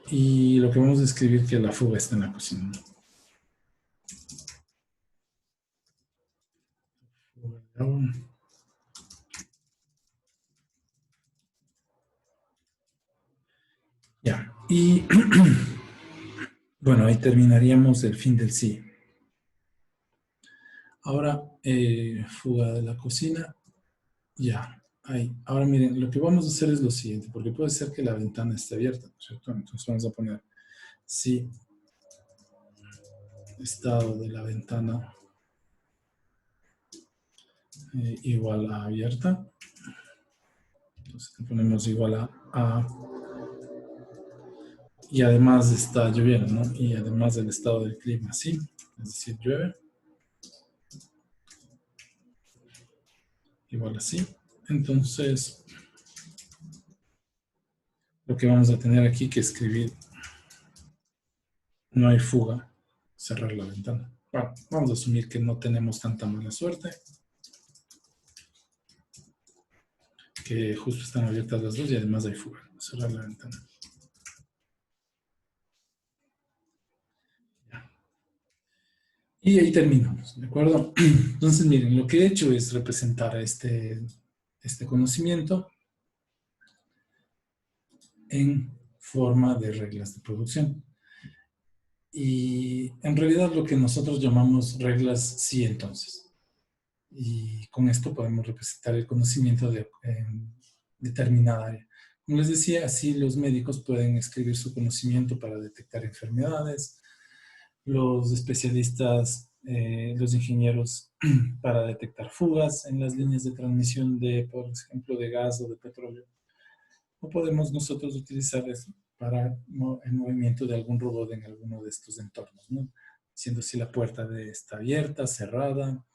Y lo que vamos a escribir que la fuga está en la cocina. Ya. Y bueno, ahí terminaríamos el fin del sí. Ahora, fuga de la cocina. Ya. Ahí. Ahora miren, lo que vamos a hacer es lo siguiente, porque puede ser que la ventana esté abierta, ¿cierto? Entonces vamos a poner sí, estado de la ventana igual a abierta. Entonces le ponemos igual a y además está lloviendo, ¿no? Y además del estado del clima, sí, es decir, llueve. Igual así. Entonces, lo que vamos a tener aquí que escribir no hay fuga, cerrar la ventana. Bueno, vamos a asumir que no tenemos tanta mala suerte, que justo están abiertas las dos y además hay fuga. Cerrar la ventana. Ya. Y ahí terminamos, ¿de acuerdo? Entonces, miren, lo que he hecho es representar este conocimiento en forma de reglas de producción. Y en realidad lo que nosotros llamamos reglas sí entonces. Y con esto podemos representar el conocimiento de determinada área. Como les decía, así los médicos pueden escribir su conocimiento para detectar enfermedades, los especialistas, los ingenieros para detectar fugas en las líneas de transmisión de, por ejemplo, de gas o de petróleo. O podemos nosotros utilizar eso para el movimiento de algún robot en alguno de estos entornos, ¿no? Diciendo si la puerta está abierta, cerrada,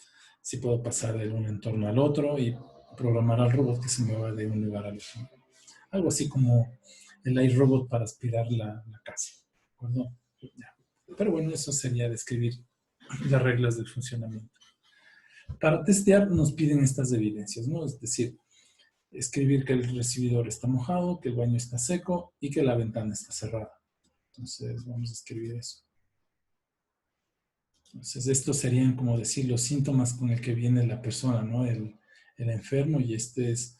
si puedo pasar de un entorno al otro y programar al robot que se mueva de un lugar al otro. Algo así como el iRobot para aspirar la casa, ¿de acuerdo? Ya. Pero bueno, eso sería describir las reglas del funcionamiento. Para testear nos piden estas evidencias, ¿no? Es decir, escribir que el recibidor está mojado, que el baño está seco y que la ventana está cerrada. Entonces vamos a escribir eso. Entonces estos serían, como decir, los síntomas con el que viene la persona, ¿no? El enfermo, y este es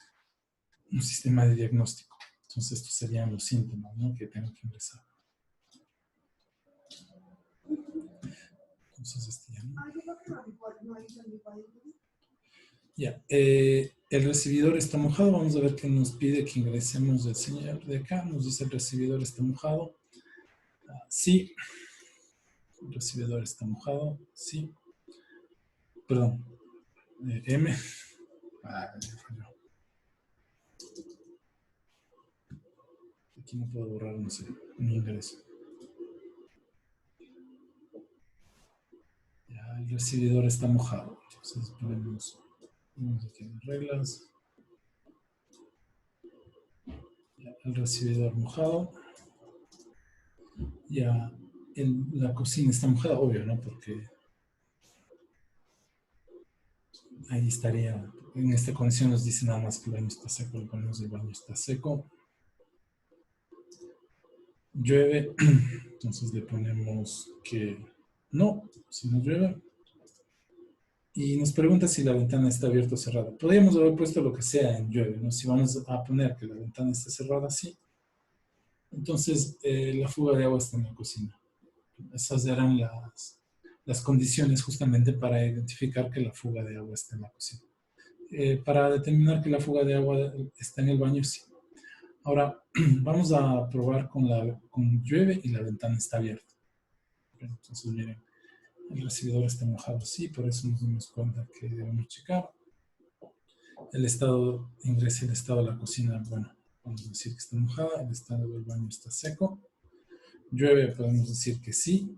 un sistema de diagnóstico. Entonces estos serían los síntomas, ¿no? Que tengo que ingresar. Entonces este ya, ¿no? Ya, el recibidor está mojado. Vamos a ver qué nos pide que ingresemos el señal de acá. Nos dice el recibidor está mojado. Sí. El recibidor está mojado. Sí. Perdón. M. Ya falló. Aquí no puedo borrar, no sé, mi ingreso. Ya, el recibidor está mojado. Entonces ponemos aquí las reglas. Ya, el recibidor mojado. Ya, la cocina está mojada, obvio, ¿no? Porque ahí estaría, en esta condición nos dice nada más que el baño está seco, le ponemos el baño está seco. Llueve, entonces le ponemos que no, si no llueve. Y nos pregunta si la ventana está abierta o cerrada. Podríamos haber puesto lo que sea en llueve, ¿no? Si vamos a poner que la ventana está cerrada, sí. Entonces, la fuga de agua está en la cocina. Esas eran las condiciones justamente para identificar que la fuga de agua está en la cocina. Para determinar que la fuga de agua está en el baño, sí. Ahora, vamos a probar con llueve y la ventana está abierta. Entonces, miren, el recibidor está mojado, sí, por eso nos dimos cuenta que debemos checar. El estado, ingresa el estado de la cocina, bueno, vamos a decir que está mojada, el estado del baño está seco. Llueve, podemos decir que sí,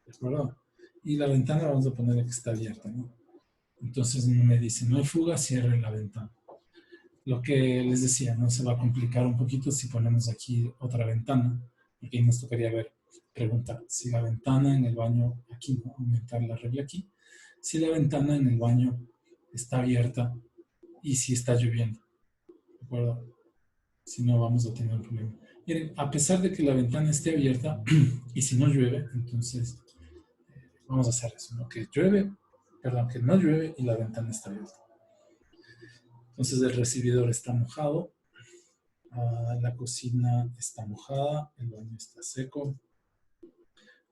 ¿de acuerdo? Y la ventana vamos a poner que está abierta, ¿no? Entonces me dice, no hay fuga, cierre la ventana. Lo que les decía, no se va a complicar un poquito si ponemos aquí otra ventana, porque nos tocaría preguntar si la ventana en el baño, aquí, ¿no? Aumentar la regla aquí, si la ventana en el baño está abierta y si está lloviendo, ¿de acuerdo? Si no, vamos a tener un problema. Miren, a pesar de que la ventana esté abierta y si no llueve, entonces vamos a hacer eso, ¿no? Que llueve, perdón, que no llueve y la ventana está abierta. Entonces el recibidor está mojado, la cocina está mojada, el baño está seco.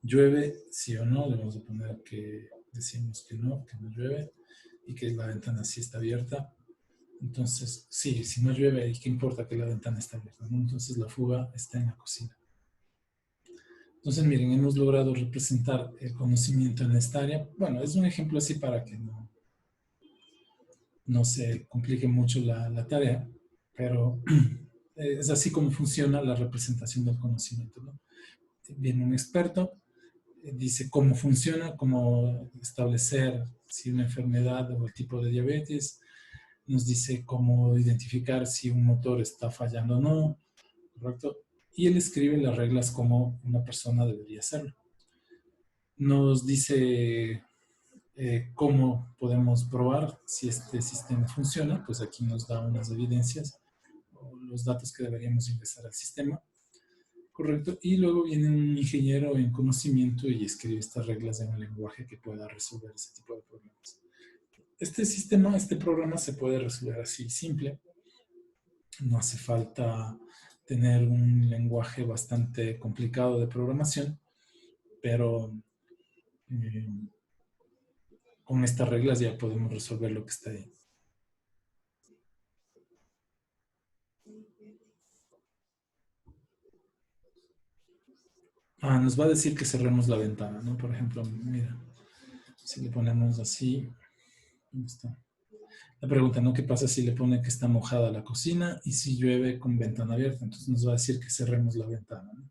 Llueve, sí o no, le vamos a poner que decimos que no llueve y que la ventana sí está abierta. Entonces, sí, si no llueve, ¿qué importa que la ventana está abierta, ¿no? Entonces la fuga está en la cocina. Entonces, miren, hemos logrado representar el conocimiento en esta área. Bueno, es un ejemplo así para que no se complique mucho la tarea, pero es así como funciona la representación del conocimiento, ¿no? Viene un experto, dice cómo funciona, cómo establecer si una enfermedad o el tipo de diabetes, nos dice cómo identificar si un motor está fallando o no, ¿correcto? Y él escribe las reglas como una persona debería hacerlo. nos dice cómo podemos probar si este sistema funciona. Pues aquí nos da unas evidencias o los datos que deberíamos ingresar al sistema. Correcto. Y luego viene un ingeniero en conocimiento y escribe estas reglas en un lenguaje que pueda resolver ese tipo de problemas. Este sistema, este programa se puede resolver así, simple. No hace falta tener un lenguaje bastante complicado de programación, pero con estas reglas ya podemos resolver lo que está ahí. Nos va a decir que cerremos la ventana, ¿no? Por ejemplo, mira, si le ponemos así, ¿dónde está? La pregunta, ¿no? ¿Qué pasa si le pone que está mojada la cocina y si llueve con ventana abierta? Entonces nos va a decir que cerremos la ventana, ¿no?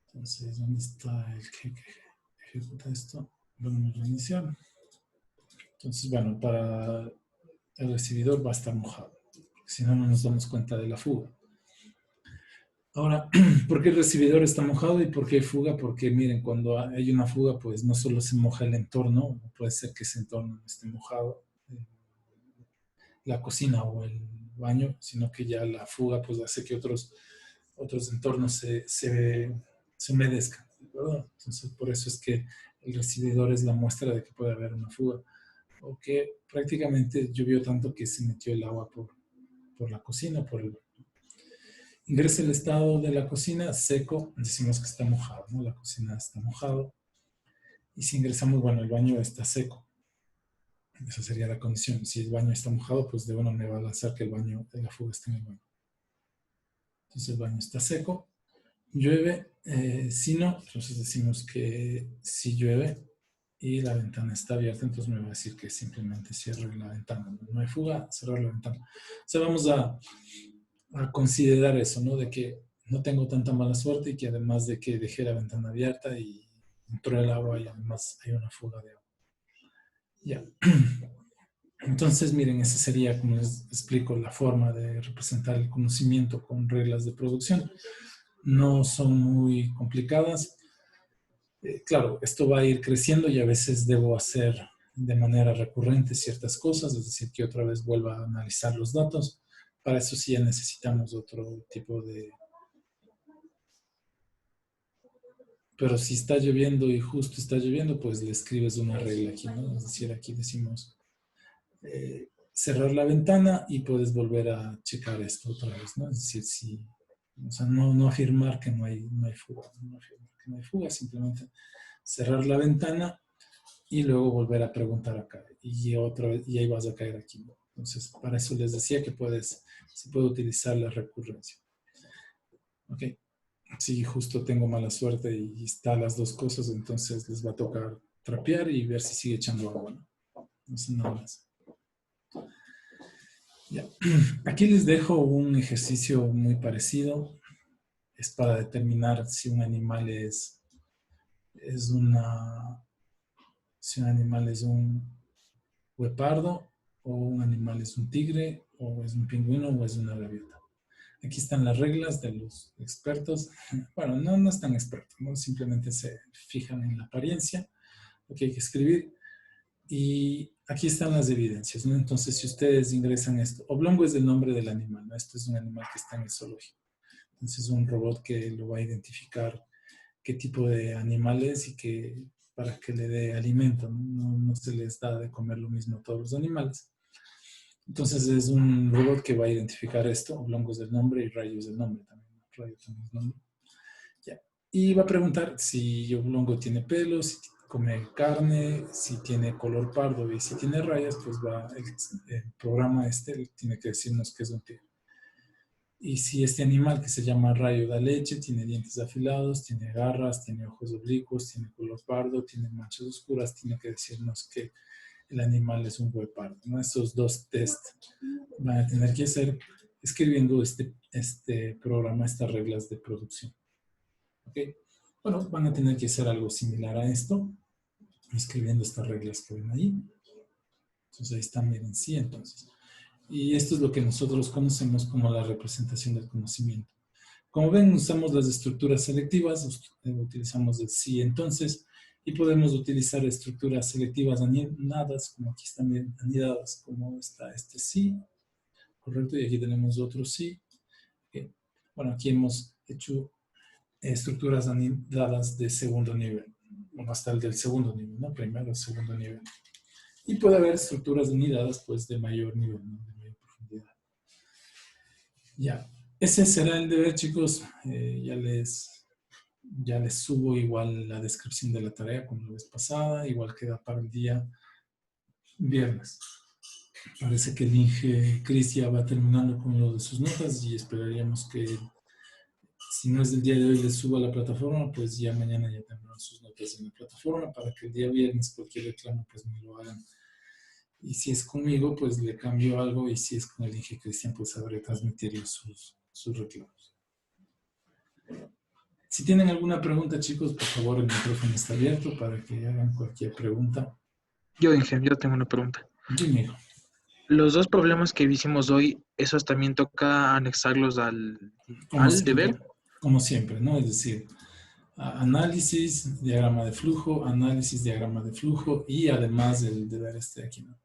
Entonces, ¿dónde está el que ejecuta esto? Vamos a reiniciar. Entonces, bueno, para el recibidor va a estar mojado, porque si no, no nos damos cuenta de la fuga. Ahora, ¿por qué el recibidor está mojado y por qué hay fuga? Porque miren, cuando hay una fuga, pues no solo se moja el entorno, puede ser que ese entorno esté mojado, la cocina o el baño, sino que ya la fuga pues hace que otros entornos se humedezcan, ¿verdad? Entonces, por eso es que el recibidor es la muestra de que puede haber una fuga, o que prácticamente llovió tanto que se metió el agua por la cocina, por el baño. Ingresa el estado de la cocina seco, decimos que está mojado, ¿no? La cocina está mojado. Y si ingresamos, bueno, el baño está seco. Esa sería la condición. Si el baño está mojado, pues de una me va a lanzar que la fuga está en el baño. Entonces el baño está seco. Llueve. Si no, entonces decimos que si llueve y la ventana está abierta, entonces me va a decir que simplemente cierre la ventana. No hay fuga, cerrar la ventana. O sea, vamos a considerar eso, ¿no? De que no tengo tanta mala suerte y que además de que dejé la ventana abierta y entró el agua y además hay una fuga de agua. Ya. Entonces, miren, esa sería, como les explico, la forma de representar el conocimiento con reglas de producción. No son muy complicadas. Claro, esto va a ir creciendo y a veces debo hacer de manera recurrente ciertas cosas, es decir, que otra vez vuelva a analizar los datos. Para eso sí ya necesitamos otro tipo de... Pero si está lloviendo y justo está lloviendo, pues le escribes una regla aquí, ¿no? Es decir, aquí decimos cerrar la ventana y puedes volver a checar esto otra vez, ¿no? Es decir, si, o sea, no afirmar que no hay fuga, no afirmar que no hay fuga, simplemente cerrar la ventana y luego volver a preguntar acá. Y otra vez, y ahí vas a caer aquí, ¿no? Entonces, para eso les decía que se puede utilizar la recurrencia. Ok. Si justo tengo mala suerte y está las dos cosas, entonces les va a tocar trapear y ver si sigue echando agua, ¿no? No sé nada más. Ya. Aquí les dejo un ejercicio muy parecido. Es para determinar si un animal si un animal es un guepardo, o un animal es un tigre, o es un pingüino, o es una gaviota. Aquí están las reglas de los expertos. Bueno, no es tan experto, ¿no? Simplemente se fijan en la apariencia, lo que hay que escribir. Y aquí están las evidencias, ¿no? Entonces, si ustedes ingresan esto, oblongo es el nombre del animal, ¿no? Esto es un animal que está en el zoológico. Entonces, es un robot que lo va a identificar qué tipo de animal es y para que le dé alimento, ¿no? No se les da de comer lo mismo a todos los animales. Entonces es un robot que va a identificar esto, oblongo es el nombre y rayo es el nombre también. Rayo también es el nombre. Ya. Y va a preguntar si oblongo tiene pelos, si come carne, si tiene color pardo y si tiene rayas, pues el programa tiene que decirnos que es un tigre. Y si este animal que se llama rayo da leche, tiene dientes afilados, tiene garras, tiene ojos oblicuos, tiene color pardo, tiene manchas oscuras, tiene que decirnos que el animal es un guepardo, ¿no? Estos dos test van a tener que hacer escribiendo este programa, estas reglas de producción. ¿Ok? Bueno, van a tener que hacer algo similar a esto, escribiendo estas reglas que ven ahí. Entonces ahí está, miren, sí, entonces. Y esto es lo que nosotros conocemos como la representación del conocimiento. Como ven, usamos las estructuras selectivas, utilizamos el sí entonces, y podemos utilizar estructuras selectivas anidadas, como aquí están bien anidadas, como está este sí, correcto, y aquí tenemos otro sí. Okay. Bueno, aquí hemos hecho estructuras anidadas de segundo nivel, bueno, hasta el del segundo nivel, ¿no? Primero, segundo nivel. Y puede haber estructuras anidadas, pues, de mayor nivel, ¿no? De mayor profundidad. Ya, ese será el deber, chicos. Ya les subo igual la descripción de la tarea como la vez pasada, igual queda para el día viernes. Parece que el Inge Cris ya va terminando con lo de sus notas y esperaríamos que, si no es del día de hoy, les suba a la plataforma, pues ya mañana ya tendrán sus notas en la plataforma para que el día viernes cualquier reclamo pues me lo hagan. Y si es conmigo, pues le cambio algo, y si es con el Inge Cristian, pues sabré transmitirle sus reclamos. Si tienen alguna pregunta, chicos, por favor, el micrófono está abierto para que hagan cualquier pregunta. Yo, ingeniero, tengo una pregunta. Dime, hijo. Los dos problemas que hicimos hoy, ¿esos también toca anexarlos al Siempre, deber? como siempre, ¿no? Es decir, análisis, diagrama de flujo, análisis, diagrama de flujo, y además el deber este aquí, ¿no?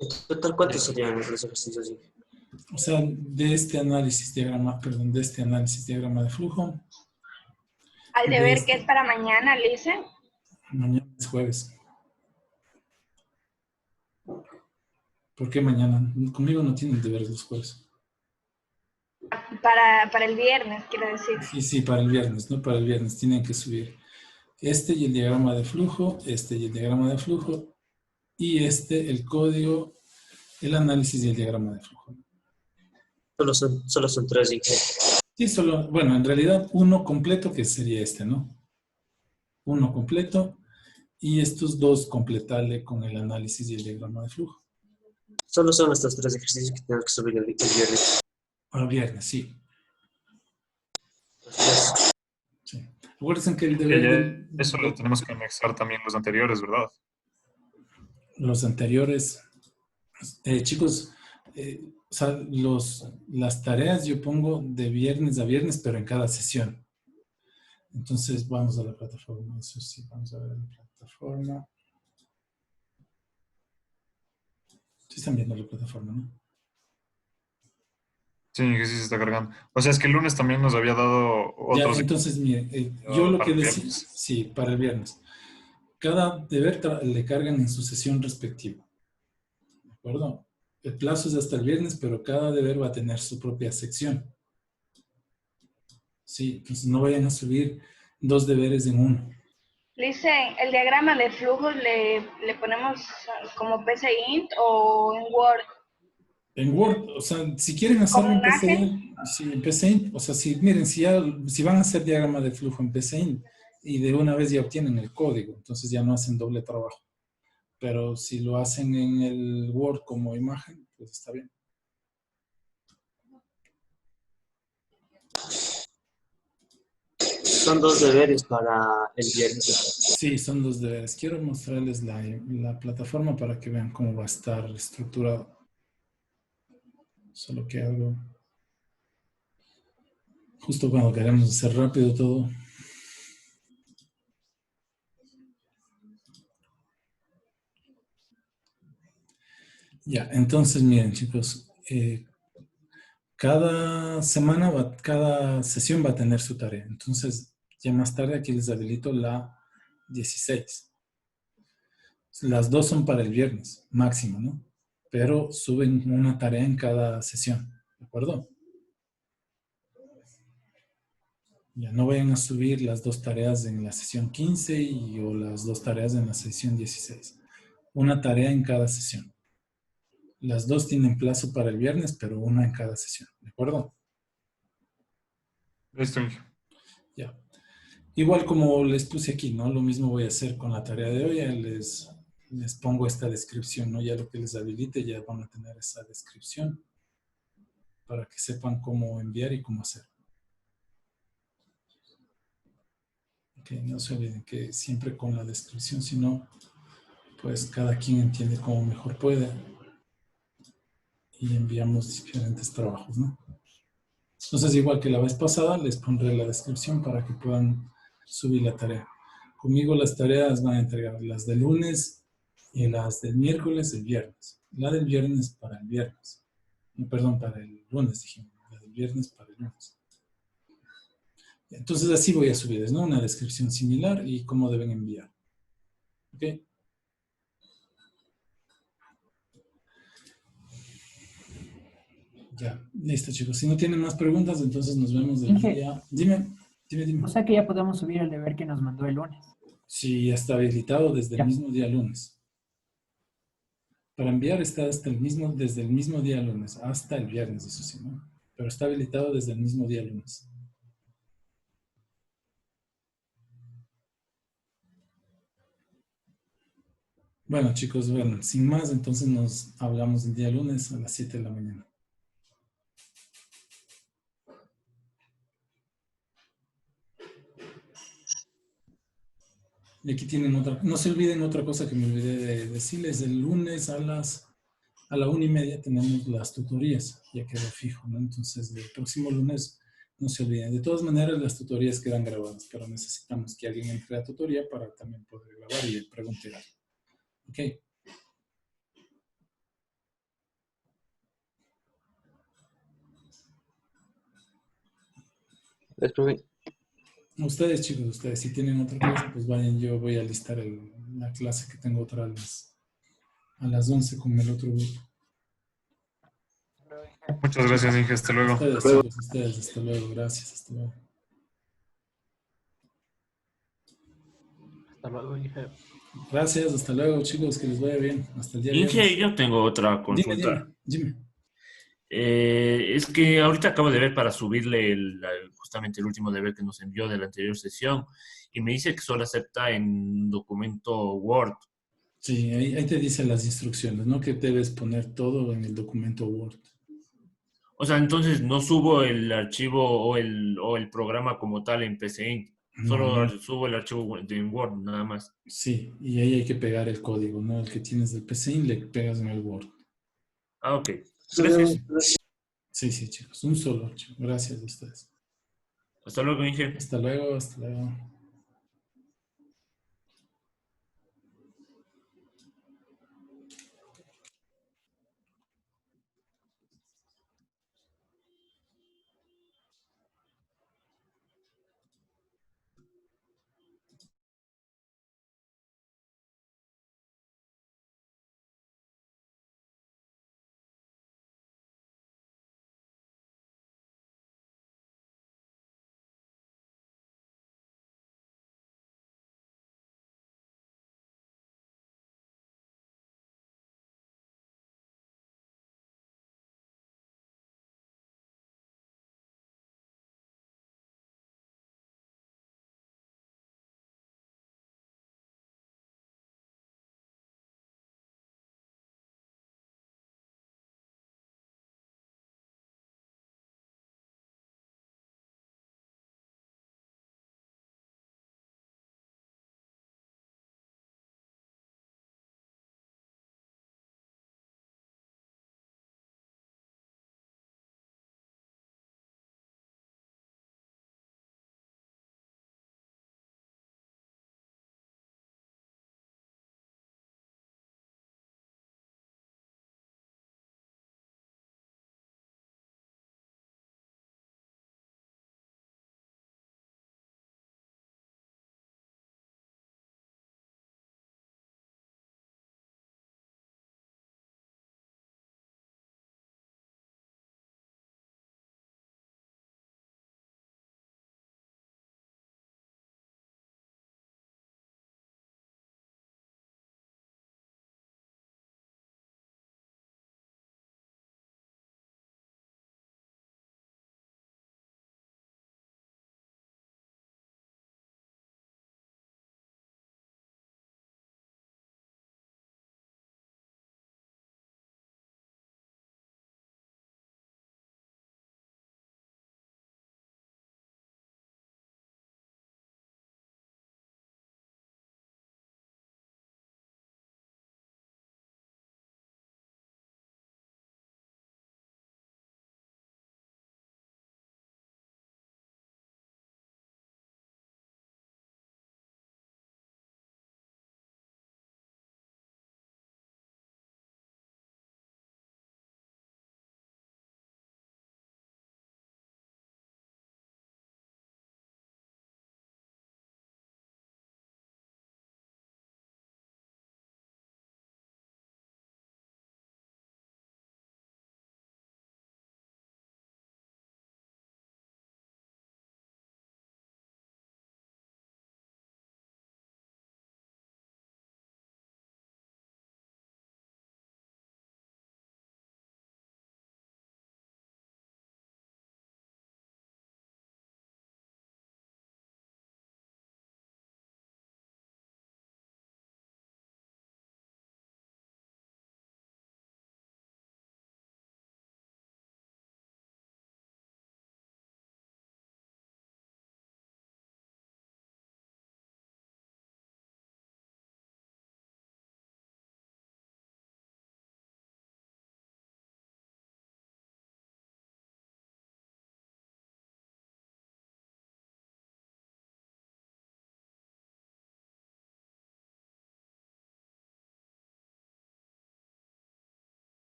En total, ¿cuántos serían los ejercicios? O sea, de este análisis, diagrama de flujo. Al deber que es para mañana, Lice. Mañana es jueves. ¿Por qué mañana? Conmigo no tienen deberes los jueves. Para el viernes, quiero decir. Sí, para el viernes, ¿no? Para el viernes tienen que subir este y el diagrama de flujo, este y el diagrama de flujo, y este, el código, el análisis y el diagrama de flujo. Solo son tres, Inge. Sí, solo, bueno, en realidad uno completo, que sería este, ¿no? Uno completo, y estos dos completarle con el análisis y el diagrama de flujo. Solo son estos tres ejercicios que tengo que subir el viernes. Para el viernes, sí. Entonces, Sí. Acuérdense que el deber Eso lo tenemos que anexar también los anteriores, ¿verdad? los anteriores, chicos, o sea, las tareas yo pongo de viernes a viernes, pero en cada sesión. Entonces vamos a la plataforma, eso sí, vamos a ver la plataforma. Sí están viendo la plataforma, ¿no? Sí, que sí se está cargando. O sea, es que el lunes también nos había dado Ya, otros. entonces, miren, yo lo para que el decía, viernes. sí, para el viernes. Cada deber le cargan en su sesión respectiva. ¿De acuerdo? El plazo es hasta el viernes, pero cada deber va a tener su propia sección. Sí, entonces no vayan a subir dos deberes en uno. Lice, el diagrama de flujos le ponemos como PCInt o en Word. En Word, o sea, si quieren hacerlo ¿Como en imagen? PCInt, sí, en PCInt, o sea, miren, si van a hacer diagrama de flujo en PCInt y de una vez ya obtienen el código, entonces ya no hacen doble trabajo. Pero si lo hacen en el Word como imagen, pues está bien. son dos deberes para el viernes. Sí, son dos deberes. Quiero mostrarles la plataforma para que vean cómo va a estar estructurado. Solo que algo... Justo cuando queremos hacer rápido todo. Ya, entonces miren chicos, cada semana, cada sesión va a tener su tarea. Entonces, ya más tarde aquí les habilito la 16. Las dos son para el viernes, máximo, ¿no? Pero suben una tarea en cada sesión, ¿de acuerdo? Ya no vayan a subir las dos tareas en la sesión 15 o las dos tareas en la sesión 16. Una tarea en cada sesión. Las dos tienen plazo para el viernes, pero una en cada sesión, ¿de acuerdo? Listo, Inge. Ya. Igual como les puse aquí, ¿no? Lo mismo voy a hacer con la tarea de hoy. Ya les pongo esta descripción, ¿no? Ya lo que les habilite, ya van a tener esa descripción para que sepan cómo enviar y cómo hacer. Ok, no se olviden que siempre con la descripción, si no, pues cada quien entiende cómo mejor puede. Y enviamos diferentes trabajos, ¿no? Entonces, igual que la vez pasada, les pondré la descripción para que puedan subir la tarea. Conmigo las tareas van a entregar las del lunes y las del miércoles el viernes. La del viernes para el viernes. Perdón, para el lunes, dijimos. La del viernes para el lunes. Entonces, así voy a subirles, ¿no? Una descripción similar y cómo deben enviar. ¿Ok? Ya, listo, chicos. Si no tienen más preguntas, entonces nos vemos el Inge. día. Dime. O sea que ya podemos subir el deber que nos mandó el lunes. Sí, ya está habilitado desde el Ya. mismo día lunes. Para enviar está desde el mismo día lunes hasta el viernes, eso sí, ¿no? Pero está habilitado desde el mismo día lunes. Bueno, chicos, bueno, sin más, entonces nos hablamos el día lunes a las 7 de la mañana. Y aquí tienen otra, no se olviden otra cosa que me olvidé de decirles, el lunes a la 1:30 tenemos las tutorías, ya quedó fijo, ¿no? Entonces el próximo lunes no se olviden. De todas maneras las tutorías quedan grabadas, pero necesitamos que alguien entre a la tutoría para también poder grabar y preguntar. ¿Ok? ¿Ves, profe? Ustedes, chicos, ustedes, si tienen otra clase, pues vayan, yo voy a listar la clase que tengo otra a las 11 con el otro grupo. Muchas gracias, Inge. Hasta luego. Ustedes, chicos, ustedes, hasta luego, gracias, hasta luego. Hasta luego, Inge. Gracias, hasta luego, chicos, que les vaya bien. Hasta el día Inge, viernes. yo tengo otra consulta. Dime. Es que ahorita acabo de ver para subirle justamente el último deber que nos envió de la anterior sesión y me dice que solo acepta en documento Word. Sí, ahí te dicen las instrucciones, ¿no? Que debes poner todo en el documento Word. O sea, entonces no subo el archivo o el programa como tal en PCInt. Solo No. subo el archivo en Word, nada más. Sí, y ahí hay que pegar el código, ¿no? El que tienes del PCI le pegas en el Word. Ah, ok. Gracias. Sí, chicos, un solo archivo. Gracias a ustedes. Hasta luego, Inge. Hasta luego, hasta luego.